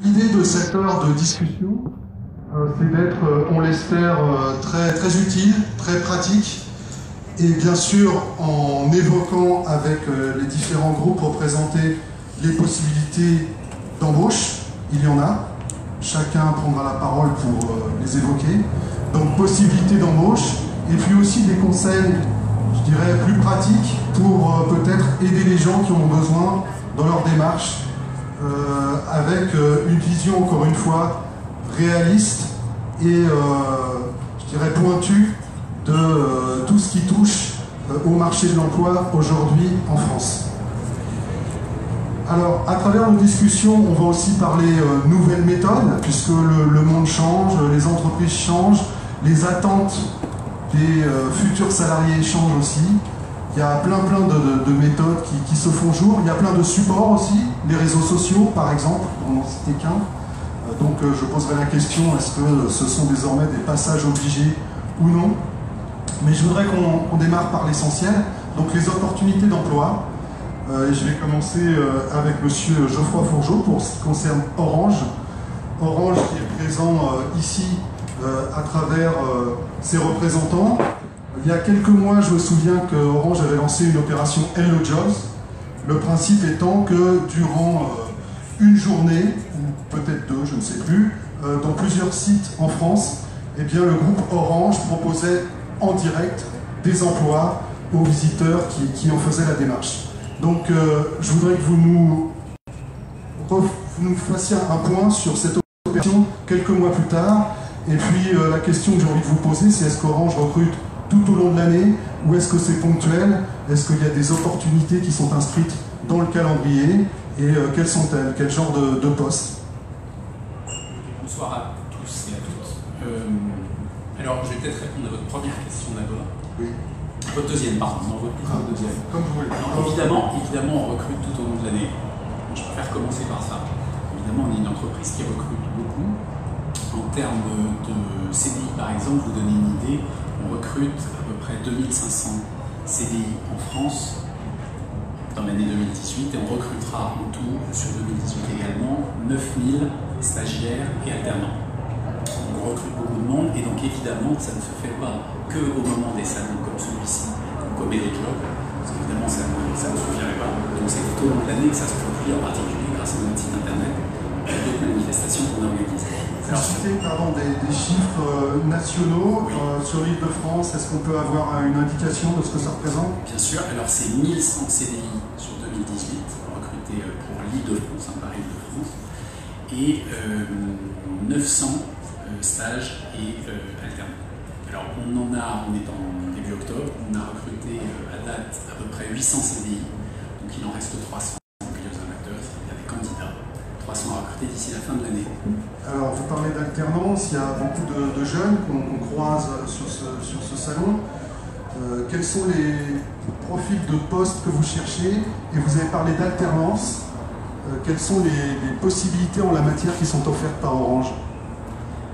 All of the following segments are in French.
L'idée de cette heure de discussion, c'est d'être, on l'espère, très utile, très pratique, et bien sûr en évoquant avec les différents groupes représentés les possibilités d'embauche. Il y en a, chacun prendra la parole pour les évoquer. Donc possibilités d'embauche, et puis aussi des conseils, je dirais, plus pratiques pour peut-être aider les gens qui ont besoin dans leur démarche, avec une vision, encore une fois, réaliste et, je dirais, pointue de tout ce qui touche au marché de l'emploi aujourd'hui en France. Alors, à travers nos discussions, on va aussi parler nouvelles méthodes, puisque le monde change, les entreprises changent, les attentes des futurs salariés changent aussi. Il y a plein de méthodes qui se font jour. Il y a plein de supports aussi, les réseaux sociaux par exemple, pour n'en citer qu'un. Donc je poserai la question, est-ce que ce sont désormais des passages obligés ou non? Mais je voudrais qu'on démarre par l'essentiel, donc les opportunités d'emploi. Et je vais commencer avec monsieur Geoffroy Fourgeot pour ce qui concerne Orange. Orange qui est présent ici à travers ses représentants. Il y a quelques mois, je me souviens que Orange avait lancé une opération Hello Jobs. Le principe étant que durant une journée, ou peut-être deux, je ne sais plus, dans plusieurs sites en France, eh bien, le groupe Orange proposait en direct des emplois aux visiteurs qui en faisaient la démarche. Donc je voudrais que vous nous fassiez un point sur cette opération quelques mois plus tard. Et puis la question que j'ai envie de vous poser, c'est est-ce qu'Orange recrute tout au long de l'année, ou est-ce que c'est ponctuel? Est-ce qu'il y a des opportunités qui sont inscrites dans le calendrier? Et quelles sont-elles? Quel genre de postes? Bonsoir à tous et à toutes. Alors, je vais peut-être répondre à votre première question d'abord. Oui. Votre deuxième, pardon. Non, votre deuxième. Comme vous voulez. Alors, évidemment, on recrute tout au long de l'année. Je préfère commencer par ça. Évidemment, on est une entreprise qui recrute beaucoup. En termes de CDI, par exemple, vous donner une idée, on recrute à peu près 2500 CDI en France dans l'année 2018 et on recrutera en tout sur 2018 également 9000 stagiaires et alternants. Donc on recrute beaucoup de monde et donc évidemment ça ne se fait pas que au moment des salons comme celui-ci, comme Hello Job, parce qu'évidemment ça ne suffirait pas. Donc c'est tout au long de l'année que ça se produit, en particulier grâce à notre site internet et d'autres manifestations qu'on organise. Vous citez des chiffres nationaux sur l'île de France. Est-ce qu'on peut avoir une indication de ce que ça représente? Bien sûr, alors c'est 1100 CDI sur 2018, recrutés pour l'île de France, Paris de France, et 900 stages et alternants. Alors on est en début octobre, on a recruté à date à peu près 800 CDI, donc il en reste 300 amateurs, il y a des candidats. 300 à recruter d'ici la fin de l'année. Alors, vous parlez d'alternance, il y a beaucoup de jeunes qu'on croise sur ce salon. Quels sont les profils de postes que vous cherchez? Et vous avez parlé d'alternance. Quelles sont les possibilités en la matière qui sont offertes par Orange?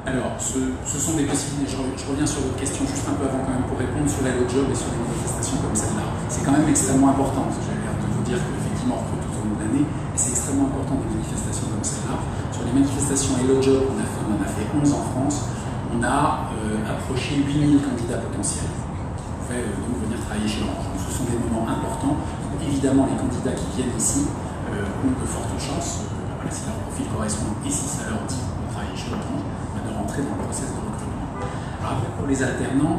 Alors, ce sont des possibilités. Je reviens sur votre question juste un peu avant quand même pour répondre sur Hello Job et sur des manifestations comme celle-là. C'est quand même extrêmement important, parce que j'avais l'air de vous dire qu'effectivement on recrute tout au long de l'année, et c'est extrêmement important des manifestations comme celle-là. Sur les manifestations Hello Job, on en a fait 11 en France, on a approché 8000 candidats potentiels qui pouvaient donc venir travailler chez Orange. Donc, ce sont des moments importants. Donc, évidemment, les candidats qui viennent ici ont de fortes chances, si leur profil correspond et si ça leur dit de travailler chez Orange, de rentrer dans le process de recrutement. Alors après, pour les alternants,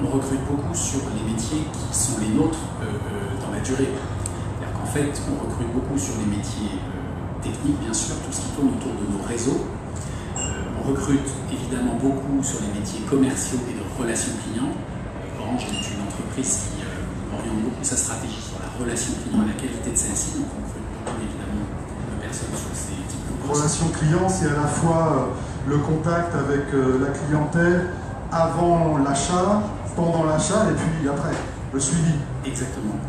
on recrute beaucoup sur les métiers qui sont les nôtres dans la durée. C'est-à-dire qu'en fait, on recrute beaucoup sur les métiers techniques, bien sûr, tout ce qui tourne autour de nos réseaux. On recrute évidemment beaucoup sur les métiers commerciaux et de relations clients. Orange est une entreprise qui oriente beaucoup sa stratégie sur la relation client et la qualité de celle-ci, donc on recrute beaucoup évidemment de personnes sur ces types de postes. Relation client, c'est à la fois le contact avec la clientèle avant l'achat, pendant l'achat et puis après, le suivi. Exactement.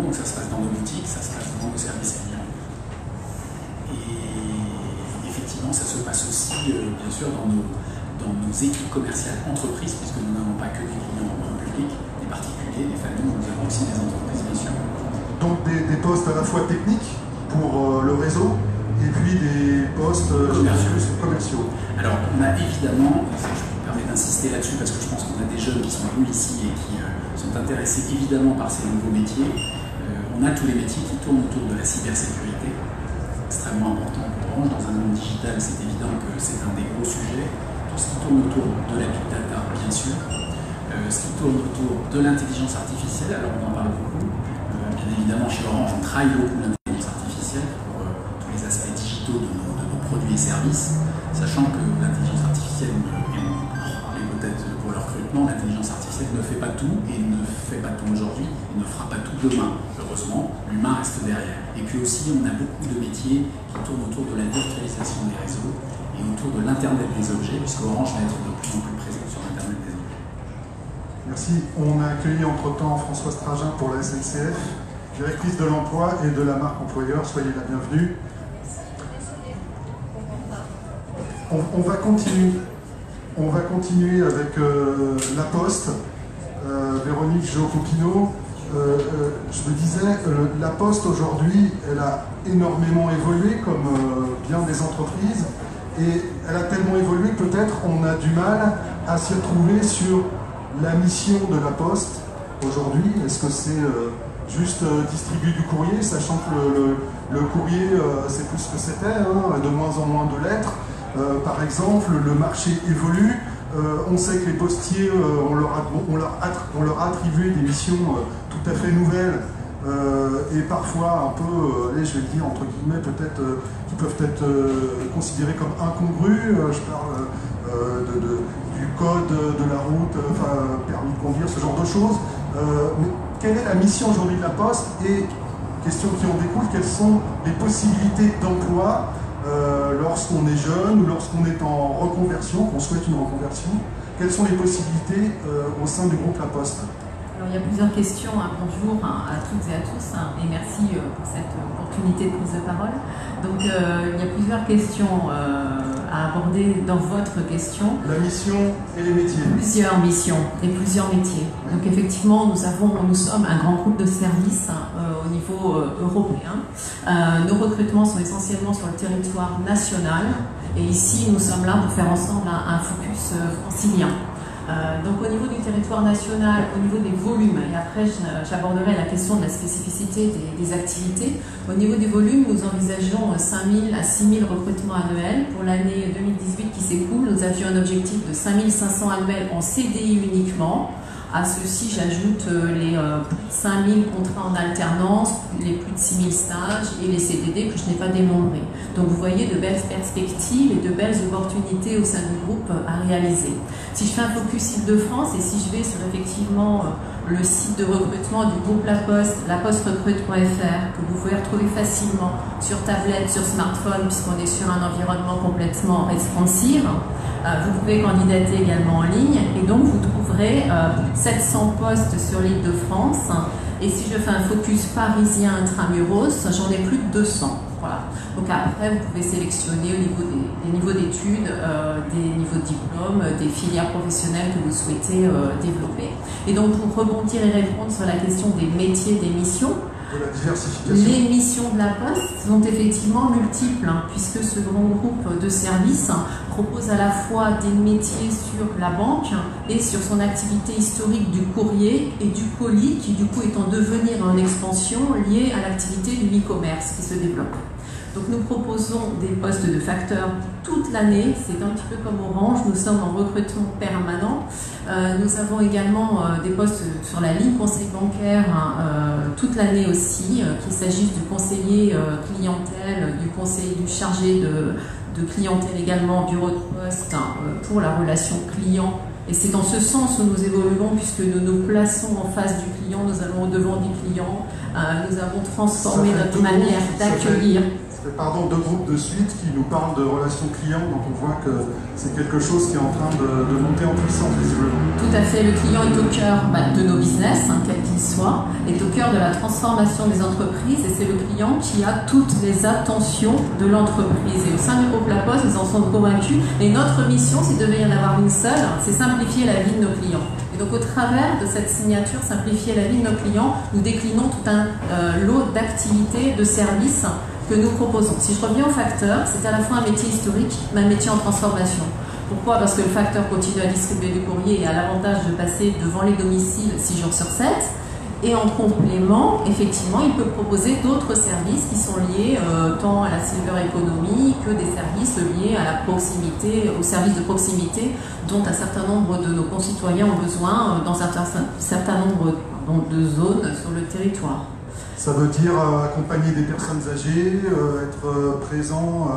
Donc ça se passe dans nos boutiques, ça se passe dans nos services clients. Et effectivement, ça se passe aussi, bien sûr, dans nos équipes commerciales entreprises, puisque nous n'avons pas que des clients en public, des particuliers, des familles, nous avons aussi des entreprises, bien sûr. Donc des postes à la fois techniques pour le réseau et puis des postes commerciaux. Alors, on a évidemment, je me permets d'insister là-dessus parce que je pense qu'on a des jeunes qui sont venus ici et qui sont intéressés évidemment par ces nouveaux métiers. On a tous les métiers qui tournent autour de la cybersécurité, extrêmement important pour Orange. Dans un monde digital, c'est évident que c'est un des gros sujets. Tout ce qui tourne autour de la big data, bien sûr. Ce qui tourne autour de l'intelligence artificielle, alors on en parle beaucoup. Bien évidemment, chez Orange, on travaille beaucoup l'intelligence artificielle pour tous les aspects digitaux de nos produits et services, sachant que l'intelligence artificielle, et on parlait peut-être pour le recrutement, l'intelligence artificielle ne fait pas tout et ne fait pas tout aujourd'hui et ne fera pas tout demain. Heureusement, l'humain reste derrière. Et puis aussi, on a beaucoup de métiers qui tournent autour de la virtualisation des réseaux et autour de l'Internet des objets, puisque Orange va être de plus en plus présent sur l'Internet des objets. Merci. On a accueilli entre-temps Françoise Tragin pour la SNCF, directrice de l'emploi et de la marque employeur. Soyez la bienvenue. On va continuer avec La Poste. Véronique Jocopino, je me disais, La Poste aujourd'hui, elle a énormément évolué comme bien des entreprises, et elle a tellement évolué que peut-être on a du mal à s'y retrouver sur la mission de La Poste aujourd'hui. Est-ce que c'est juste distribuer du courrier, sachant que le courrier c'est plus ce que c'était, hein, de moins en moins de lettres. Par exemple, le marché évolue. On sait que les postiers, on leur a attribué des missions tout à fait nouvelles et parfois un peu, allez, je vais le dire entre guillemets, peut-être qui peuvent être considérées comme incongrues. Je parle du code de la route, enfin permis de conduire, ce genre de choses. Mais quelle est la mission aujourd'hui de La Poste et, question qui en découle, quelles sont les possibilités d'emploi lorsqu'on est jeune ou lorsqu'on est en reconversion, qu'on souhaite une reconversion? Quelles sont les possibilités au sein du groupe La Poste? Alors, il y a plusieurs questions. Bonjour à toutes et à tous et merci pour cette opportunité de prise de parole. Donc il y a plusieurs questions à aborder dans votre question. La mission et les métiers. Plusieurs missions et plusieurs métiers. Donc effectivement, nous sommes un grand groupe de services au niveau européen. Nos recrutements sont essentiellement sur le territoire national et ici nous sommes là pour faire ensemble un focus francilien. Donc au niveau du territoire national, au niveau des volumes, et après j'aborderai la question de la spécificité des activités. Au niveau des volumes, nous envisageons 5 000 à 6 000 recrutements annuels. Pour l'année 2018 qui s'écoule, nous avions un objectif de 5 500 annuels en CDI uniquement. À ceci, j'ajoute les plus de 5 000 contrats en alternance, les plus de 6 000 stages et les CDD que je n'ai pas dénombrés. Donc vous voyez de belles perspectives et de belles opportunités au sein du groupe à réaliser. Si je fais un focus Île-de-France et si je vais sur effectivement le site de recrutement du groupe La Poste, laposterecrute.fr, que vous pouvez retrouver facilement sur tablette, sur smartphone, puisqu'on est sur un environnement complètement responsive. Vous pouvez candidater également en ligne et donc vous trouverez 700 postes sur l'Île-de-France. Et si je fais un focus parisien intramuros, j'en ai plus de 200. Voilà. Donc après, vous pouvez sélectionner au niveau des niveaux d'études, des niveaux de diplôme, des filières professionnelles que vous souhaitez développer. Et donc pour rebondir et répondre sur la question des métiers, des missions, de la diversification. Les missions de La Poste sont effectivement multiples, puisque ce grand groupe de services propose à la fois des métiers sur la banque et sur son activité historique du courrier et du colis, qui du coup est en devenir en expansion liée à l'activité du e-commerce qui se développe. Donc nous proposons des postes de facteurs toute l'année, c'est un petit peu comme Orange, nous sommes en recrutement permanent. Nous avons également des postes sur la ligne conseil bancaire toute l'année aussi, qu'il s'agisse du conseiller clientèle, du chargé de clientèle également, bureau de poste pour la relation client. Et c'est dans ce sens où nous évoluons, puisque nous nous plaçons en face du client, nous allons au-devant du client, nous avons transformé notre manière d'accueillir. Pardon, deux groupes de suite qui nous parlent de relations clients, donc on voit que c'est quelque chose qui est en train de monter en puissance visiblement. Tout à fait, le client est au cœur de nos business, quel qu'il soit, est au cœur de la transformation des entreprises et c'est le client qui a toutes les attentions de l'entreprise. Et au sein du groupe La Poste, nous en sommes convaincus et notre mission, s'il devait y en avoir une seule, c'est simplifier la vie de nos clients. Et donc au travers de cette signature, simplifier la vie de nos clients, nous déclinons tout un lot d'activités, de services que nous proposons. Si je reviens au facteur, c'est à la fois un métier historique, mais un métier en transformation. Pourquoi? Parce que le facteur continue à distribuer du courrier et a l'avantage de passer devant les domiciles 6 jours sur 7. Et en complément, effectivement, il peut proposer d'autres services qui sont liés tant à la silver economy que des services liés à la proximité, aux services de proximité dont un certain nombre de nos concitoyens ont besoin dans un certain nombre de zones sur le territoire. Ça veut dire accompagner des personnes âgées, être présent,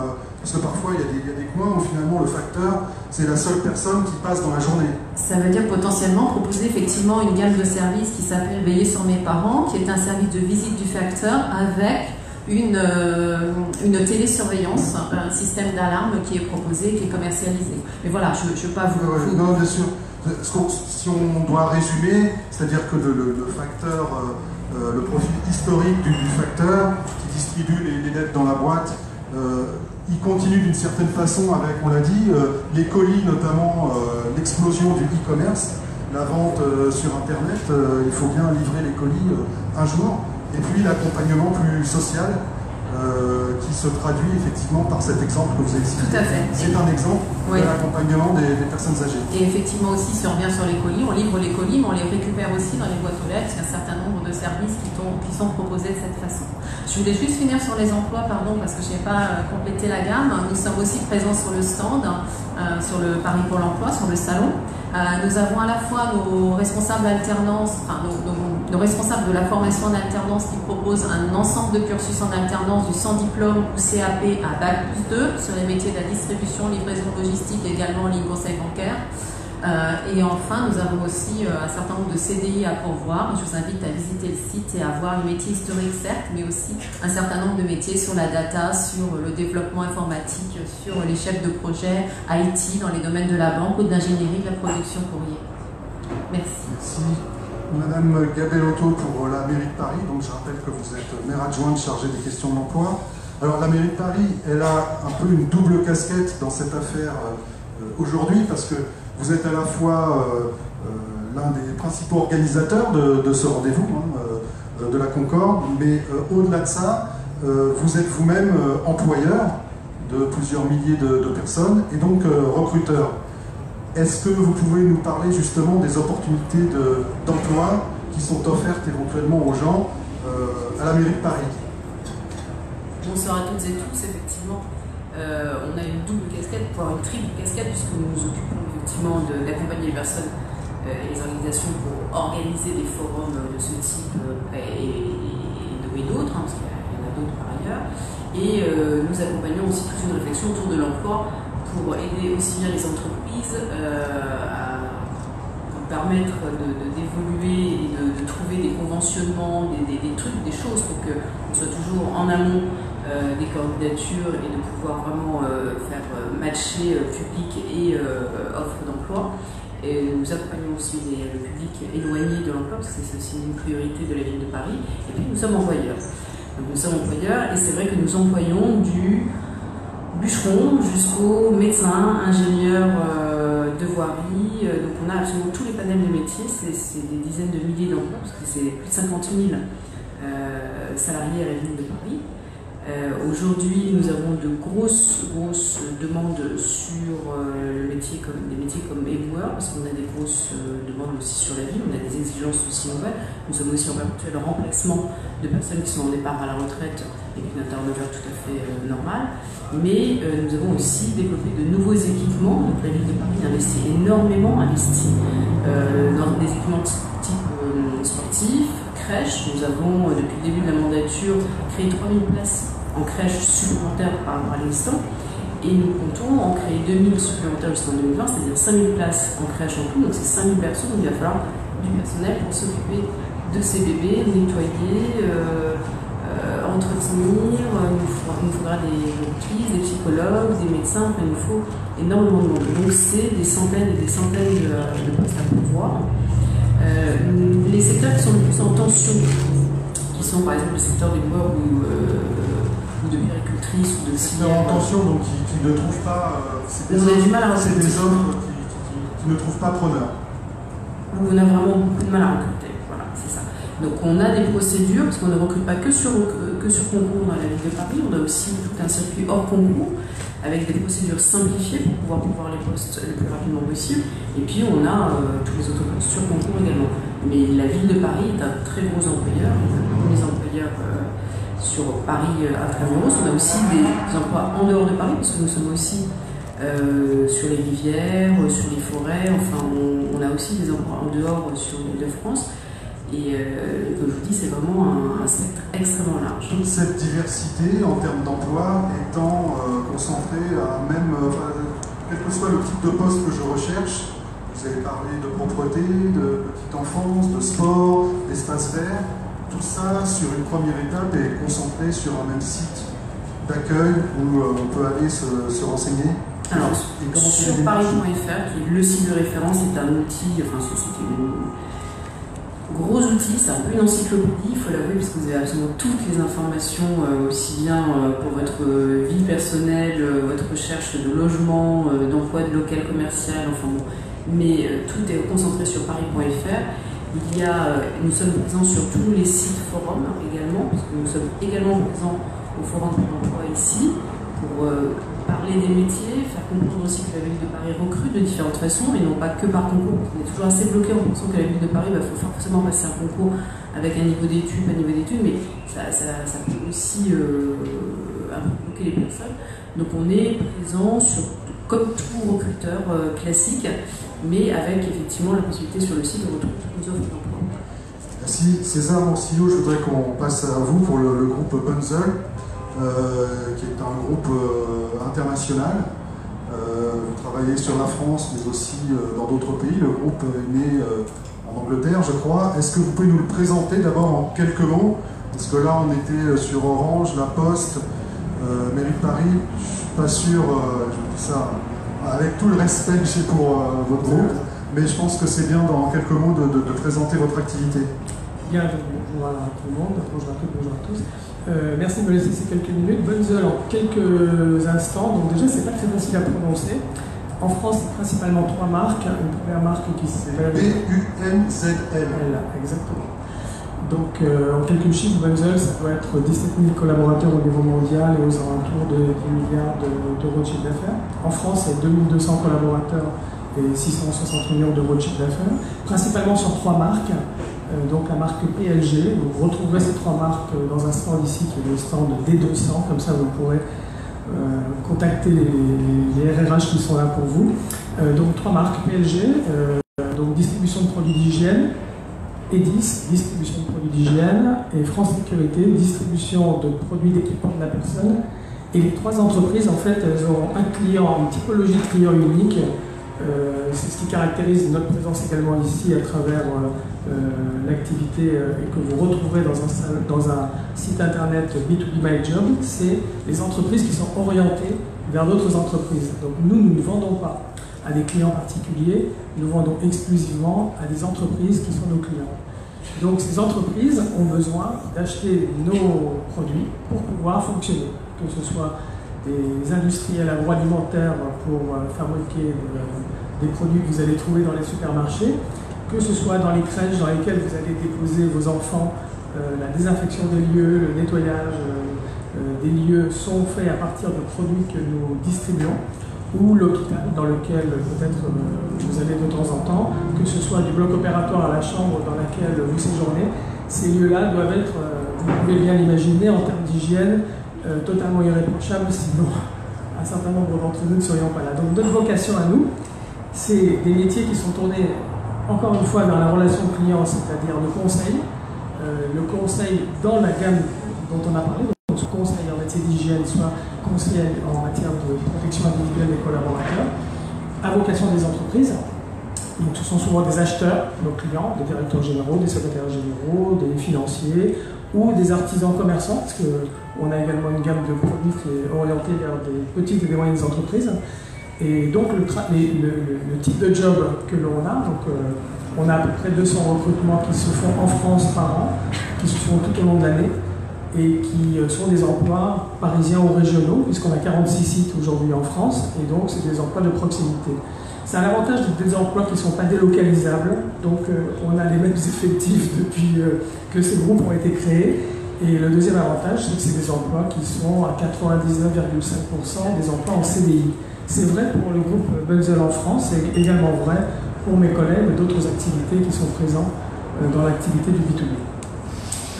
parce que parfois il y a des coins où finalement le facteur, c'est la seule personne qui passe dans la journée. Ça veut dire potentiellement proposer effectivement une gamme de services qui s'appelle Veiller sur mes parents, qui est un service de visite du facteur avec une télésurveillance, un système d'alarme qui est proposé, qui est commercialisé. Mais voilà, je ne veux pas vous... Non, bien sûr. Si on doit résumer, c'est-à-dire que le facteur... le profil historique du facteur qui distribue les lettres dans la boîte, il continue d'une certaine façon avec, on l'a dit, les colis, notamment l'explosion du e-commerce, la vente sur Internet, il faut bien livrer les colis un jour, et puis l'accompagnement plus social qui se traduit effectivement par cet exemple que vous avez cité. Tout à fait. C'est un exemple de l'accompagnement des personnes âgées. Et effectivement aussi, si on revient sur les colis, on livre les colis, mais on les récupère aussi dans les boîtes aux lettres. Il y a un certain nombre de services qui sont proposés de cette façon. Je voulais juste finir sur les emplois, pardon, parce que je n'ai pas complété la gamme. Nous sommes aussi présents sur le stand, sur le Paris Pôle emploi, sur le salon. Nous avons à la fois nos responsables alternance, enfin nos responsables de la formation en alternance qui proposent un ensemble de cursus en alternance du sans diplôme ou CAP à Bac+2 sur les métiers de la distribution, livraison logistique, également en ligne conseil bancaire. Et enfin, nous avons aussi un certain nombre de CDI à pourvoir. Je vous invite à visiter le site et à voir les métiers historiques, certes, mais aussi un certain nombre de métiers sur la data, sur le développement informatique, sur les chefs de projet IT dans les domaines de la banque ou de l'ingénierie de la production courrier. Merci. Merci. Madame Gabellotto pour la mairie de Paris. Donc, je rappelle que vous êtes maire adjointe chargée des questions de l'emploi. Alors, la mairie de Paris, elle a un peu une double casquette dans cette affaire aujourd'hui parce que vous êtes à la fois l'un des principaux organisateurs de ce rendez-vous, de la Concorde, mais au-delà de ça, vous êtes vous-même employeur de plusieurs milliers de personnes et donc recruteur. Est-ce que vous pouvez nous parler justement des opportunités d'emploi qui sont offertes éventuellement aux gens à la mairie de Paris? Bonsoir à toutes et tous, effectivement. On a une double casquette, voire une triple casquette, puisque nous nous occupons effectivement d'accompagner les personnes et les organisations pour organiser des forums de ce type et d'autres, parce qu'il y en a d'autres par ailleurs. Et nous accompagnons aussi toute une réflexion autour de l'emploi pour aider aussi bien les entreprises à permettre d'évoluer et de trouver des conventionnements, des trucs, des choses pour qu'on soit toujours en amont des candidatures et de pouvoir vraiment faire matcher public et offre d'emploi. Et nous accompagnons aussi le public éloigné de l'emploi, parce que c'est aussi une priorité de la ville de Paris. Et puis nous sommes employeurs. Donc nous sommes employeurs et c'est vrai que nous employons du bûcheron jusqu'aux médecins, ingénieurs de voirie. Donc on a absolument tous les panels de métiers, c'est des dizaines de milliers d'emplois, parce que c'est plus de 50 000 salariés à la ville de Paris. Aujourd'hui, nous avons de grosses demandes sur des métiers comme éboueur, parce qu'on a des grosses demandes aussi sur la ville, on a des exigences aussi nouvelles. Nous sommes aussi en perpétuel remplacement de personnes qui sont en départ à la retraite et une turnover tout à fait normal. Mais nous avons aussi développé de nouveaux équipements. Donc la ville de Paris investit énormément dans des équipements type sportif, crèche. Nous avons, depuis le début de la mandature, créé 3000 places en crèche supplémentaires par rapport à l'existant. Et nous comptons en créer 2000 supplémentaires jusqu'en 2020, c'est-à-dire 5000 places en crèche en tout. Donc c'est 5000 personnes, il va falloir du personnel pour s'occuper de ces bébés, nettoyer, entretenir. Il nous faudra des doctrices, des psychologues, des médecins, enfin, il nous faut énormément de monde. Donc c'est des centaines et des centaines de postes à pourvoir. Les secteurs qui sont le plus en tension, qui sont par exemple le secteur des bois ou de puéricultrice ou de secteur en tension, donc qui ne trouvent pas. C'est des hommes qui ne trouvent pas preneurs. On a vraiment beaucoup de mal à recruter. Voilà, c'est ça. Donc on a des procédures, parce qu'on ne recrute pas que sur que sur concours dans la ville de Paris, on a aussi tout un circuit hors concours, avec des procédures simplifiées pour pouvoir les postes le plus rapidement possible. Et puis on a tous les autres postes sur concours également. Mais la ville de Paris est un très gros employeur, les employeurs sur Paris intramuros. On a aussi des emplois en dehors de Paris, parce que nous sommes aussi sur les rivières, sur les forêts, enfin on a aussi des emplois en dehors sur l'île de France. Et comme je vous dis, c'est vraiment un spectre extrêmement large. Toute cette diversité en termes d'emploi étant concentrée à même, quel que soit le type de poste que je recherche, vous avez parlé de propreté, de petite enfance, de sport, d'espace vert, tout ça sur une première étape est concentré sur un même site d'accueil où on peut aller se renseigner. Alors, sur paris.fr, qui est le site de référence, c'est un outil, enfin c'est une gros outil, c'est un peu une encyclopédie, il faut l'avouer, parce que vous avez absolument toutes les informations, aussi bien pour votre vie personnelle, votre recherche de logement, d'emploi, de local commercial, enfin bon, mais tout est concentré sur paris.fr. Nous sommes présents sur tous les sites forums également, parce que nous sommes également présents au forum pour l'emploi ici, pour parler des métiers, faire comprendre aussi que la ville de Paris recrute de différentes façons et non pas que par concours. On est toujours assez bloqué en pensant que la ville de Paris, il faut forcément passer un concours avec un niveau d'études, pas un niveau d'études, mais ça peut aussi un peu bloquer les personnes. Donc on est présent comme tout recruteur classique, mais avec effectivement la possibilité sur le site de retrouver toutes nos offres d'emploi. Merci. César Morcillo, je voudrais qu'on passe à vous pour le groupe Bunzl. Qui est un groupe international. Vous travaillez sur la France, mais aussi dans d'autres pays. Le groupe est né en Angleterre, je crois. Est-ce que vous pouvez nous le présenter d'abord en quelques mots? Parce que là, on était sur Orange, La Poste, Mairie de Paris. Je ne suis pas sûr, je vous dis ça avec tout le respect que j'ai pour votre groupe, mais je pense que c'est bien dans quelques mots de présenter votre activité. Bien, bonjour à tout le monde, bonjour à toutes, bonjour à tous. Merci de me laisser ces quelques minutes. Bunzl en quelques instants. Donc déjà, c'est pas très facile à prononcer. En France, c'est principalement 3 marques. Une première marque qui s'appelle B-U-N-Z-L. Exactement. Donc en quelques chiffres, Bunzl, ça doit être 17 000 collaborateurs au niveau mondial et aux alentours de 10 milliards d'euros de chiffre d'affaires. En France, c'est 2200 collaborateurs et 660 millions d'euros de chiffre d'affaires. Principalement sur 3 marques. Donc la marque PLG, vous retrouverez ces 3 marques dans un stand ici qui est le stand D200, comme ça vous pourrez contacter les RRH qui sont là pour vous. Donc 3 marques PLG, donc distribution de produits d'hygiène, EDIS, distribution de produits d'hygiène, et France Sécurité, distribution de produits d'équipement de la personne. Et les 3 entreprises, en fait, elles ont un client, une typologie de client unique. C'est ce qui caractérise notre présence également ici à travers l'activité et que vous retrouverez dans un site internet B2B My Job, c'est les entreprises qui sont orientées vers d'autres entreprises. Donc nous ne vendons pas à des clients particuliers, nous vendons exclusivement à des entreprises qui sont nos clients. Donc ces entreprises ont besoin d'acheter nos produits pour pouvoir fonctionner, que ce soit des industriels agroalimentaires pour fabriquer des produits que vous allez trouver dans les supermarchés, que ce soit dans les crèches dans lesquelles vous allez déposer vos enfants, la désinfection des lieux, le nettoyage des lieux sont faits à partir de produits que nous distribuons, ou l'hôpital dans lequel peut-être vous allez de temps en temps, que ce soit du bloc opératoire à la chambre dans laquelle vous séjournez. Ces lieux-là doivent être, vous pouvez bien l'imaginer, en termes d'hygiène, totalement irréprochables, sinon un certain nombre d'entre nous ne serions pas là. Donc notre vocation à nous, c'est des métiers qui sont tournés encore une fois vers la relation client, c'est-à-dire le conseil dans la gamme dont on a parlé, donc ce conseil en matière d'hygiène, soit conseil en matière de protection individuelle des collaborateurs, à vocation des entreprises. Donc ce sont souvent des acheteurs, nos clients, des directeurs généraux, des secrétaires généraux, des financiers ou des artisans commerçants, parce qu'on a également une gamme de produits qui est orientée vers des petites et des moyennes entreprises. Et donc le type de job que l'on a, donc on a à peu près 200 recrutements qui se font en France par an, qui se font tout au long de l'année, et qui sont des emplois parisiens ou régionaux, puisqu'on a 46 sites aujourd'hui en France, et donc c'est des emplois de proximité. C'est un avantage des emplois qui ne sont pas délocalisables, donc on a les mêmes effectifs depuis que ces groupes ont été créés, Et le deuxième avantage, c'est que c'est des emplois qui sont à 99,5% des emplois en CDI. C'est vrai pour le groupe Bunzl en France, c'est également vrai pour mes collègues d'autres activités qui sont présentes dans l'activité du B2B.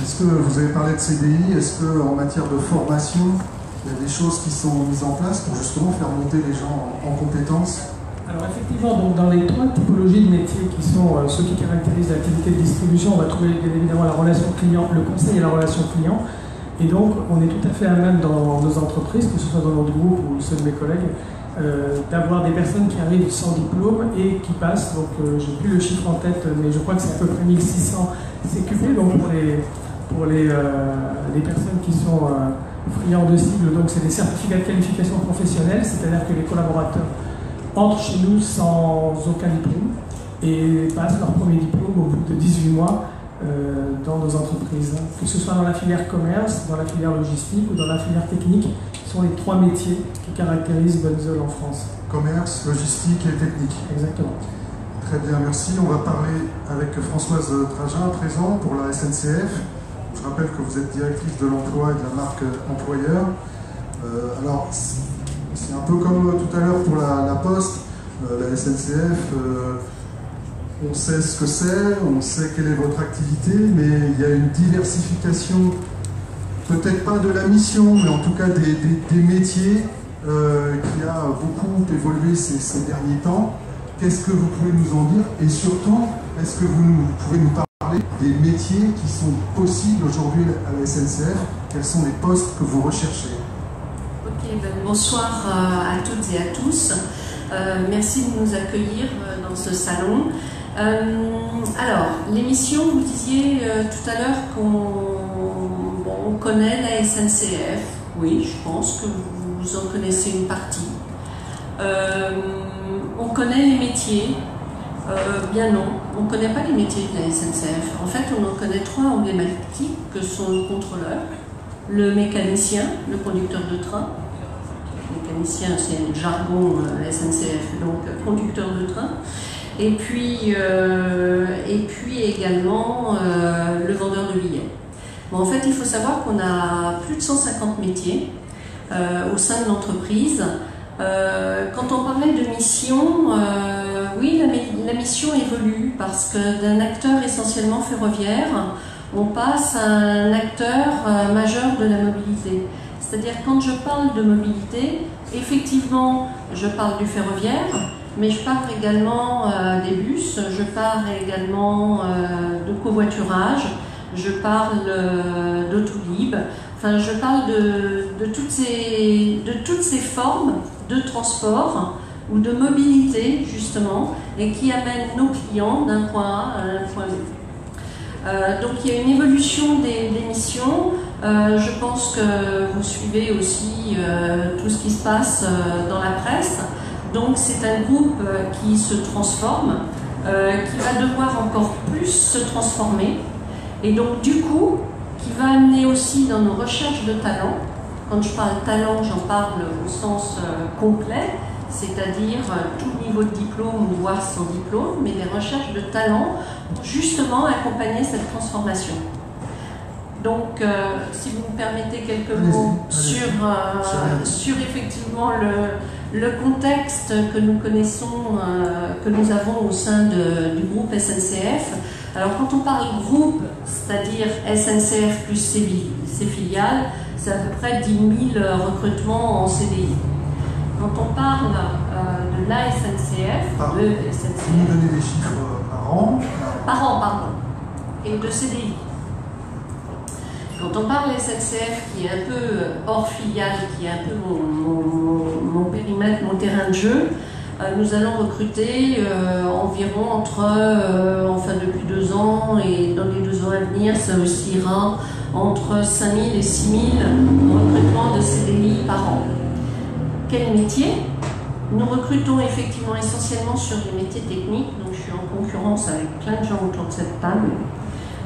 Est-ce que vous avez parlé de CDI, est-ce qu'en matière de formation, il y a des choses qui sont mises en place pour justement faire monter les gens en compétences? Alors effectivement, donc dans les trois typologies de métiers qui sont ceux qui caractérisent l'activité de distribution, on va trouver bien évidemment la relation client, le conseil et la relation client. Et donc on est tout à fait à même dans nos entreprises, que ce soit dans notre groupe ou ceux de mes collègues, d'avoir des personnes qui arrivent sans diplôme et qui passent, donc j'ai plus le chiffre en tête, mais je crois que c'est à peu près 1600 CQP, donc pour les personnes qui sont friands de cible, donc c'est des certificats de qualification professionnelle, c'est-à-dire que les collaborateurs entrent chez nous sans aucun diplôme et passent leur premier diplôme au bout de 18 mois dans nos entreprises, que ce soit dans la filière commerce, dans la filière logistique ou dans la filière technique, qui sont les trois métiers qui caractérisent Bunzl en France. Commerce, logistique et technique. Exactement. Très bien, merci. On va parler avec Françoise Tragin à présent pour la SNCF. Je rappelle que vous êtes directrice de l'emploi et de la marque employeur. Alors, c'est un peu comme tout à l'heure pour la Poste, la SNCF. On sait ce que c'est, on sait quelle est votre activité, mais il y a une diversification, peut-être pas de la mission, mais en tout cas des métiers qui a beaucoup évolué ces derniers temps. Qu'est-ce que vous pouvez nous en dire? Et surtout, est-ce que vous pouvez nous parler des métiers qui sont possibles aujourd'hui à la SNCF? Quels sont les postes que vous recherchez? Ok, bonsoir à toutes et à tous. Merci de nous accueillir dans ce salon. Alors, l'émission, vous disiez tout à l'heure qu'on connaît la SNCF. Oui, je pense que vous en connaissez une partie. On connaît les métiers. Bien non, on ne connaît pas les métiers de la SNCF. En fait, on en connaît trois emblématiques que sont le contrôleur, le mécanicien, le conducteur de train. Le mécanicien, c'est le jargon SNCF, donc conducteur de train. Et puis également le vendeur de billets. Bon, en fait, il faut savoir qu'on a plus de 150 métiers au sein de l'entreprise. Quand on parlait de mission, oui, la mission évolue parce que d'un acteur essentiellement ferroviaire, on passe à un acteur majeur de la mobilité. C'est-à-dire, quand je parle de mobilité, effectivement, je parle du ferroviaire, mais je parle également des bus, je parle également de covoiturage, je parle d'Autolib, enfin je parle de toutes ces formes de transport ou de mobilité justement, et qui amènent nos clients d'un point A à un point B. Donc il y a une évolution des missions. Je pense que vous suivez aussi tout ce qui se passe dans la presse. Donc c'est un groupe qui se transforme, qui va devoir encore plus se transformer, et donc du coup qui va amener aussi dans nos recherches de talent. Quand je parle talent, j'en parle au sens complet, c'est-à-dire tout niveau de diplôme, voire sans diplôme, mais des recherches de talent pour justement accompagner cette transformation. Donc, si vous me permettez quelques mots sur effectivement le contexte que nous connaissons, que nous avons au sein du groupe SNCF. Alors, quand on parle groupe, c'est-à-dire SNCF plus ses filiales, c'est à peu près 10 000 recrutements en CDI. Quand on parle de la SNCF, vous nous donnez des chiffres par an? Par an, pardon. Et de CDI. Quand on parle SNCF, qui est un peu hors filiale, qui est un peu mon périmètre, mon terrain de jeu, nous allons recruter environ enfin depuis 2 ans, et dans les 2 ans à venir, ça oscillera entre 5 000 et 6 000 recrutements de CDI par an. Quel métier? Nous recrutons effectivement essentiellement sur les métiers techniques, donc je suis en concurrence avec plein de gens autour de cette table.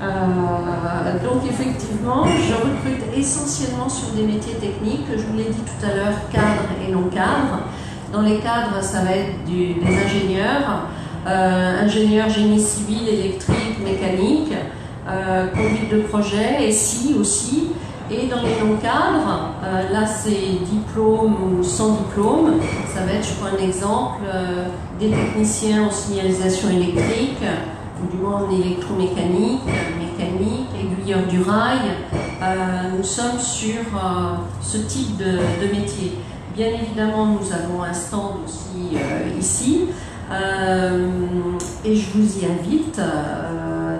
Donc effectivement, je recrute essentiellement sur des métiers techniques, je vous l'ai dit tout à l'heure, cadres et non cadres. Dans les cadres, ça va être des ingénieurs, ingénieurs génie civil, électrique, mécanique, conduite de projet, SI aussi, et dans les non-cadres, là c'est diplôme ou sans diplôme, ça va être, je prends un exemple, des techniciens en signalisation électrique, ou du moins en électromécanique, mécanique, aiguilleur du rail. Nous sommes sur ce type de métier. Bien évidemment, nous avons un stand aussi ici, et je vous y invite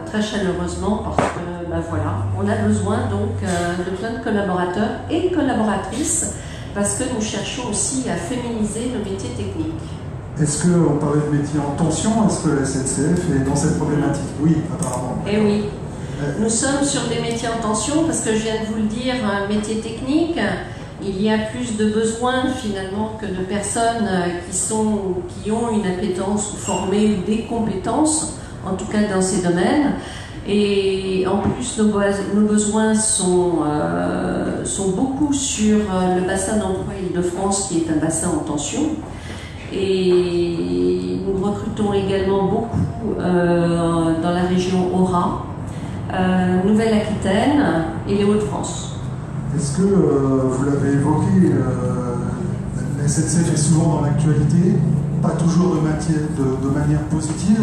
très chaleureusement parce que voilà, on a besoin donc de plein de collaborateurs et collaboratrices parce que nous cherchons aussi à féminiser nos métiers techniques. Est-ce qu'on parlait de métiers en tension? Est-ce que la SNCF est dans cette problématique? Oui, apparemment. Eh oui. Nous sommes sur des métiers en tension parce que je viens de vous le dire, un métier technique, il y a plus de besoins finalement que de personnes qui ont une appétence ou formées ou des compétences, en tout cas dans ces domaines. Et en plus, nos besoins sont beaucoup sur le bassin d'emploi Île-de-France qui est un bassin en tension. Et nous recrutons également beaucoup dans la région Aura, Nouvelle-Aquitaine et les Hauts-de-France. Est-ce que, vous l'avez évoqué, la SNCF est souvent dans l'actualité, pas toujours de manière positive,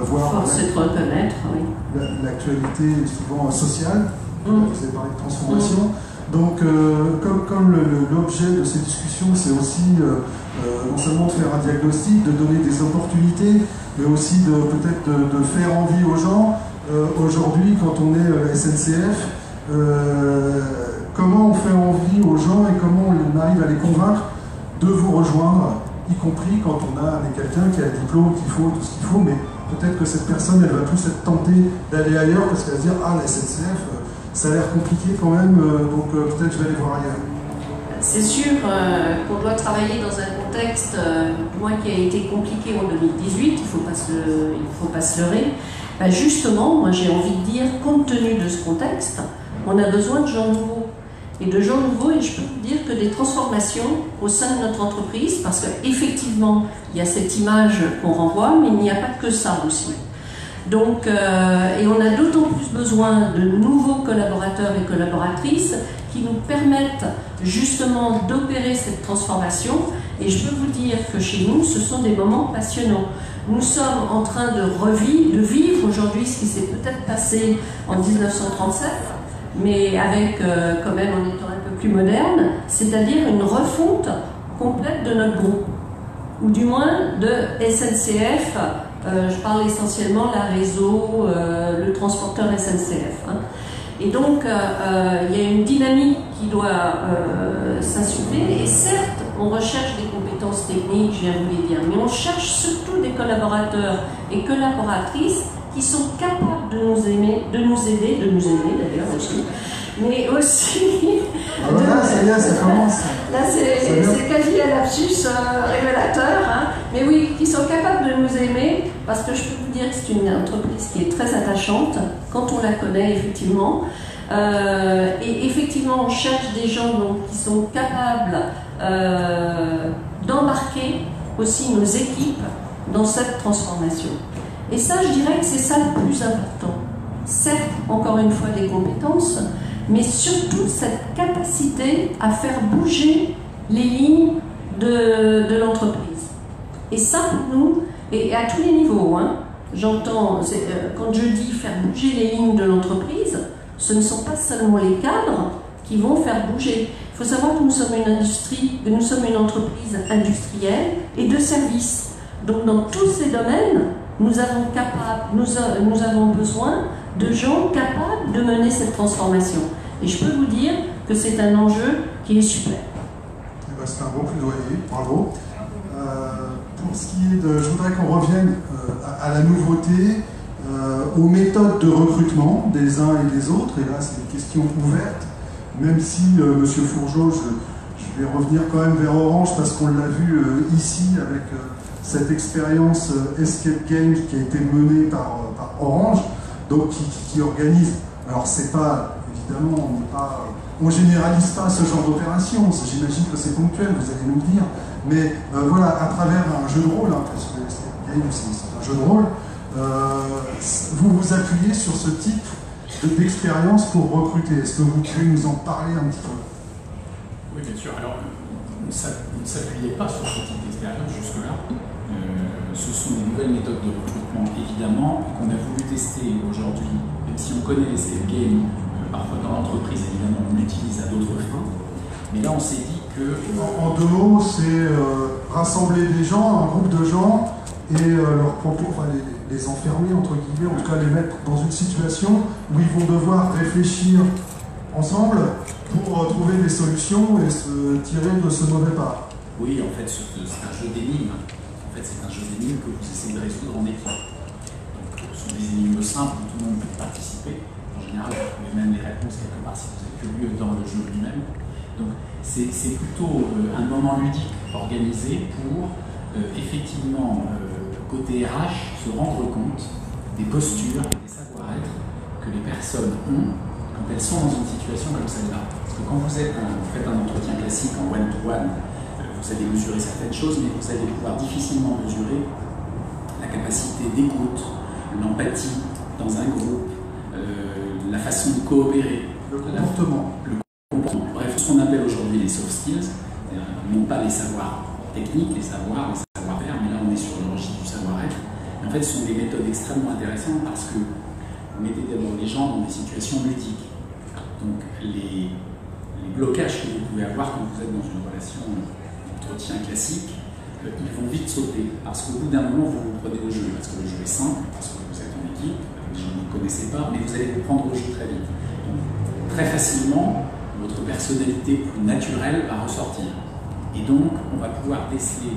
voire force est de reconnaître, oui. L'actualité est souvent sociale, vous avez parlé de transformation. Donc, comme l'objet de ces discussions, c'est aussi non seulement de faire un diagnostic, de donner des opportunités, mais aussi peut-être de faire envie aux gens. Aujourd'hui, quand on est SNCF, comment on fait envie aux gens et comment on arrive à les convaincre de vous rejoindre, y compris quand on a quelqu'un qui a le diplôme qu'il faut, tout ce qu'il faut, mais peut-être que cette personne, elle va plus être tentée d'aller ailleurs parce qu'elle va se dire « Ah, la SNCF, ça a l'air compliqué quand même, donc peut-être je vais aller voir ailleurs. » C'est sûr qu'on doit travailler dans un contexte qui a été compliqué en 2018, il ne faut pas se leurrer. Ben justement, moi j'ai envie de dire, compte tenu de ce contexte, on a besoin de gens nouveaux. Et de gens nouveaux, et je peux vous dire que des transformations au sein de notre entreprise, parce qu'effectivement, il y a cette image qu'on renvoie, mais il n'y a pas que ça aussi. Donc, et on a d'autant plus besoin de nouveaux collaborateurs et collaboratrices qui nous permettent justement d'opérer cette transformation. Et je peux vous dire que chez nous, ce sont des moments passionnants. Nous sommes en train de vivre aujourd'hui ce qui s'est peut-être passé en 1937, mais avec quand même en étant un peu plus moderne, c'est-à-dire une refonte complète de notre groupe, ou du moins de SNCF. Je parle essentiellement la réseau, le transporteur SNCF. Hein. Et donc, il y a une dynamique qui doit s'assumer. Et certes, on recherche des compétences techniques, je viens vous les dire, mais on cherche surtout des collaborateurs et collaboratrices qui sont capables de nous aider d'ailleurs aussi, mais aussi... Voilà, ça y est, ça commence. Là, c'est quasi un lapsus révélateur, hein, mais oui, qui sont capables de nous aimer, parce que je peux vous dire que c'est une entreprise qui est très attachante, quand on la connaît, effectivement. Et effectivement, on cherche des gens donc, qui sont capables d'embarquer aussi nos équipes dans cette transformation. Et ça, je dirais que c'est ça le plus important. Certes, encore une fois, des compétences, mais surtout cette capacité à faire bouger les lignes de l'entreprise. Et ça, pour nous, et à tous les niveaux, hein, j'entends, quand je dis faire bouger les lignes de l'entreprise, ce ne sont pas seulement les cadres qui vont faire bouger. Il faut savoir que nous sommes une industrie, que nous sommes une entreprise industrielle et de services. Donc dans tous ces domaines, nous avons besoin de gens capables de mener cette transformation. Et je peux vous dire que c'est un enjeu qui est super. Eh ben, c'est un bon plaidoyer, bravo. Pour ce qui est de... Je voudrais qu'on revienne à la nouveauté, aux méthodes de recrutement des uns et des autres. Et là, c'est une question ouverte, même si, Monsieur Fourgeau, je vais revenir quand même vers Orange, parce qu'on l'a vu ici avec... cette expérience Escape Game qui a été menée par Orange, donc qui organise, alors c'est pas, évidemment, on généralise pas ce genre d'opération, j'imagine que c'est ponctuel, vous allez nous le dire, mais voilà, à travers un jeu de rôle, hein, parce que Escape Game c'est un jeu de rôle, vous vous appuyez sur ce type d'expérience pour recruter. Est-ce que vous pouvez nous en parler un petit peu? Oui, bien sûr. Alors, on ne s'appuyait pas sur ce type d'expérience jusque-là. Ce sont des nouvelles méthodes de recrutement, évidemment, qu'on a voulu tester aujourd'hui. Même si on connaît les scale games, parfois dans l'entreprise, évidemment, on l'utilise à d'autres fins. Mais là, on s'est dit que... En deux mots, c'est rassembler des gens, un groupe de gens, et leur propos, enfin, les enfermer, entre guillemets, en tout cas les mettre dans une situation où ils vont devoir réfléchir ensemble pour trouver des solutions et se tirer de ce mauvais pas. Oui, en fait, c'est un jeu d'énigmes. En fait, c'est un jeu d'énigmes que vous essayez de résoudre en équipe. Donc, ce sont des énigmes simples où tout le monde peut participer. En général, vous trouvez même les réponses quelque part si vous êtes curieux dans le jeu lui-même. Donc, c'est plutôt un moment ludique organisé pour effectivement, côté RH, se rendre compte des postures et des savoir-être que les personnes ont quand elles sont dans une situation comme celle-là. Parce que quand vous faites un entretien classique en one-to-one, vous allez mesurer certaines choses, mais vous allez pouvoir difficilement mesurer la capacité d'écoute, l'empathie dans un groupe, la façon de coopérer, le comportement. Bref, ce qu'on appelle aujourd'hui les soft skills, non pas les savoirs techniques, les savoir-faire, mais là on est sur le registre du savoir-être. En fait, ce sont des méthodes extrêmement intéressantes parce que vous mettez d'abord les gens dans des situations ludiques. Donc les blocages que vous pouvez avoir quand vous êtes dans une relation d'entretien classique, ils vont vite sauter. Parce qu'au bout d'un moment, vous vous prenez au jeu. Parce que le jeu est simple, parce que vous êtes en équipe, les gens ne vous connaissez pas, mais vous allez vous prendre au jeu très vite. Donc, très facilement, votre personnalité plus naturelle va ressortir. Et donc, on va pouvoir déceler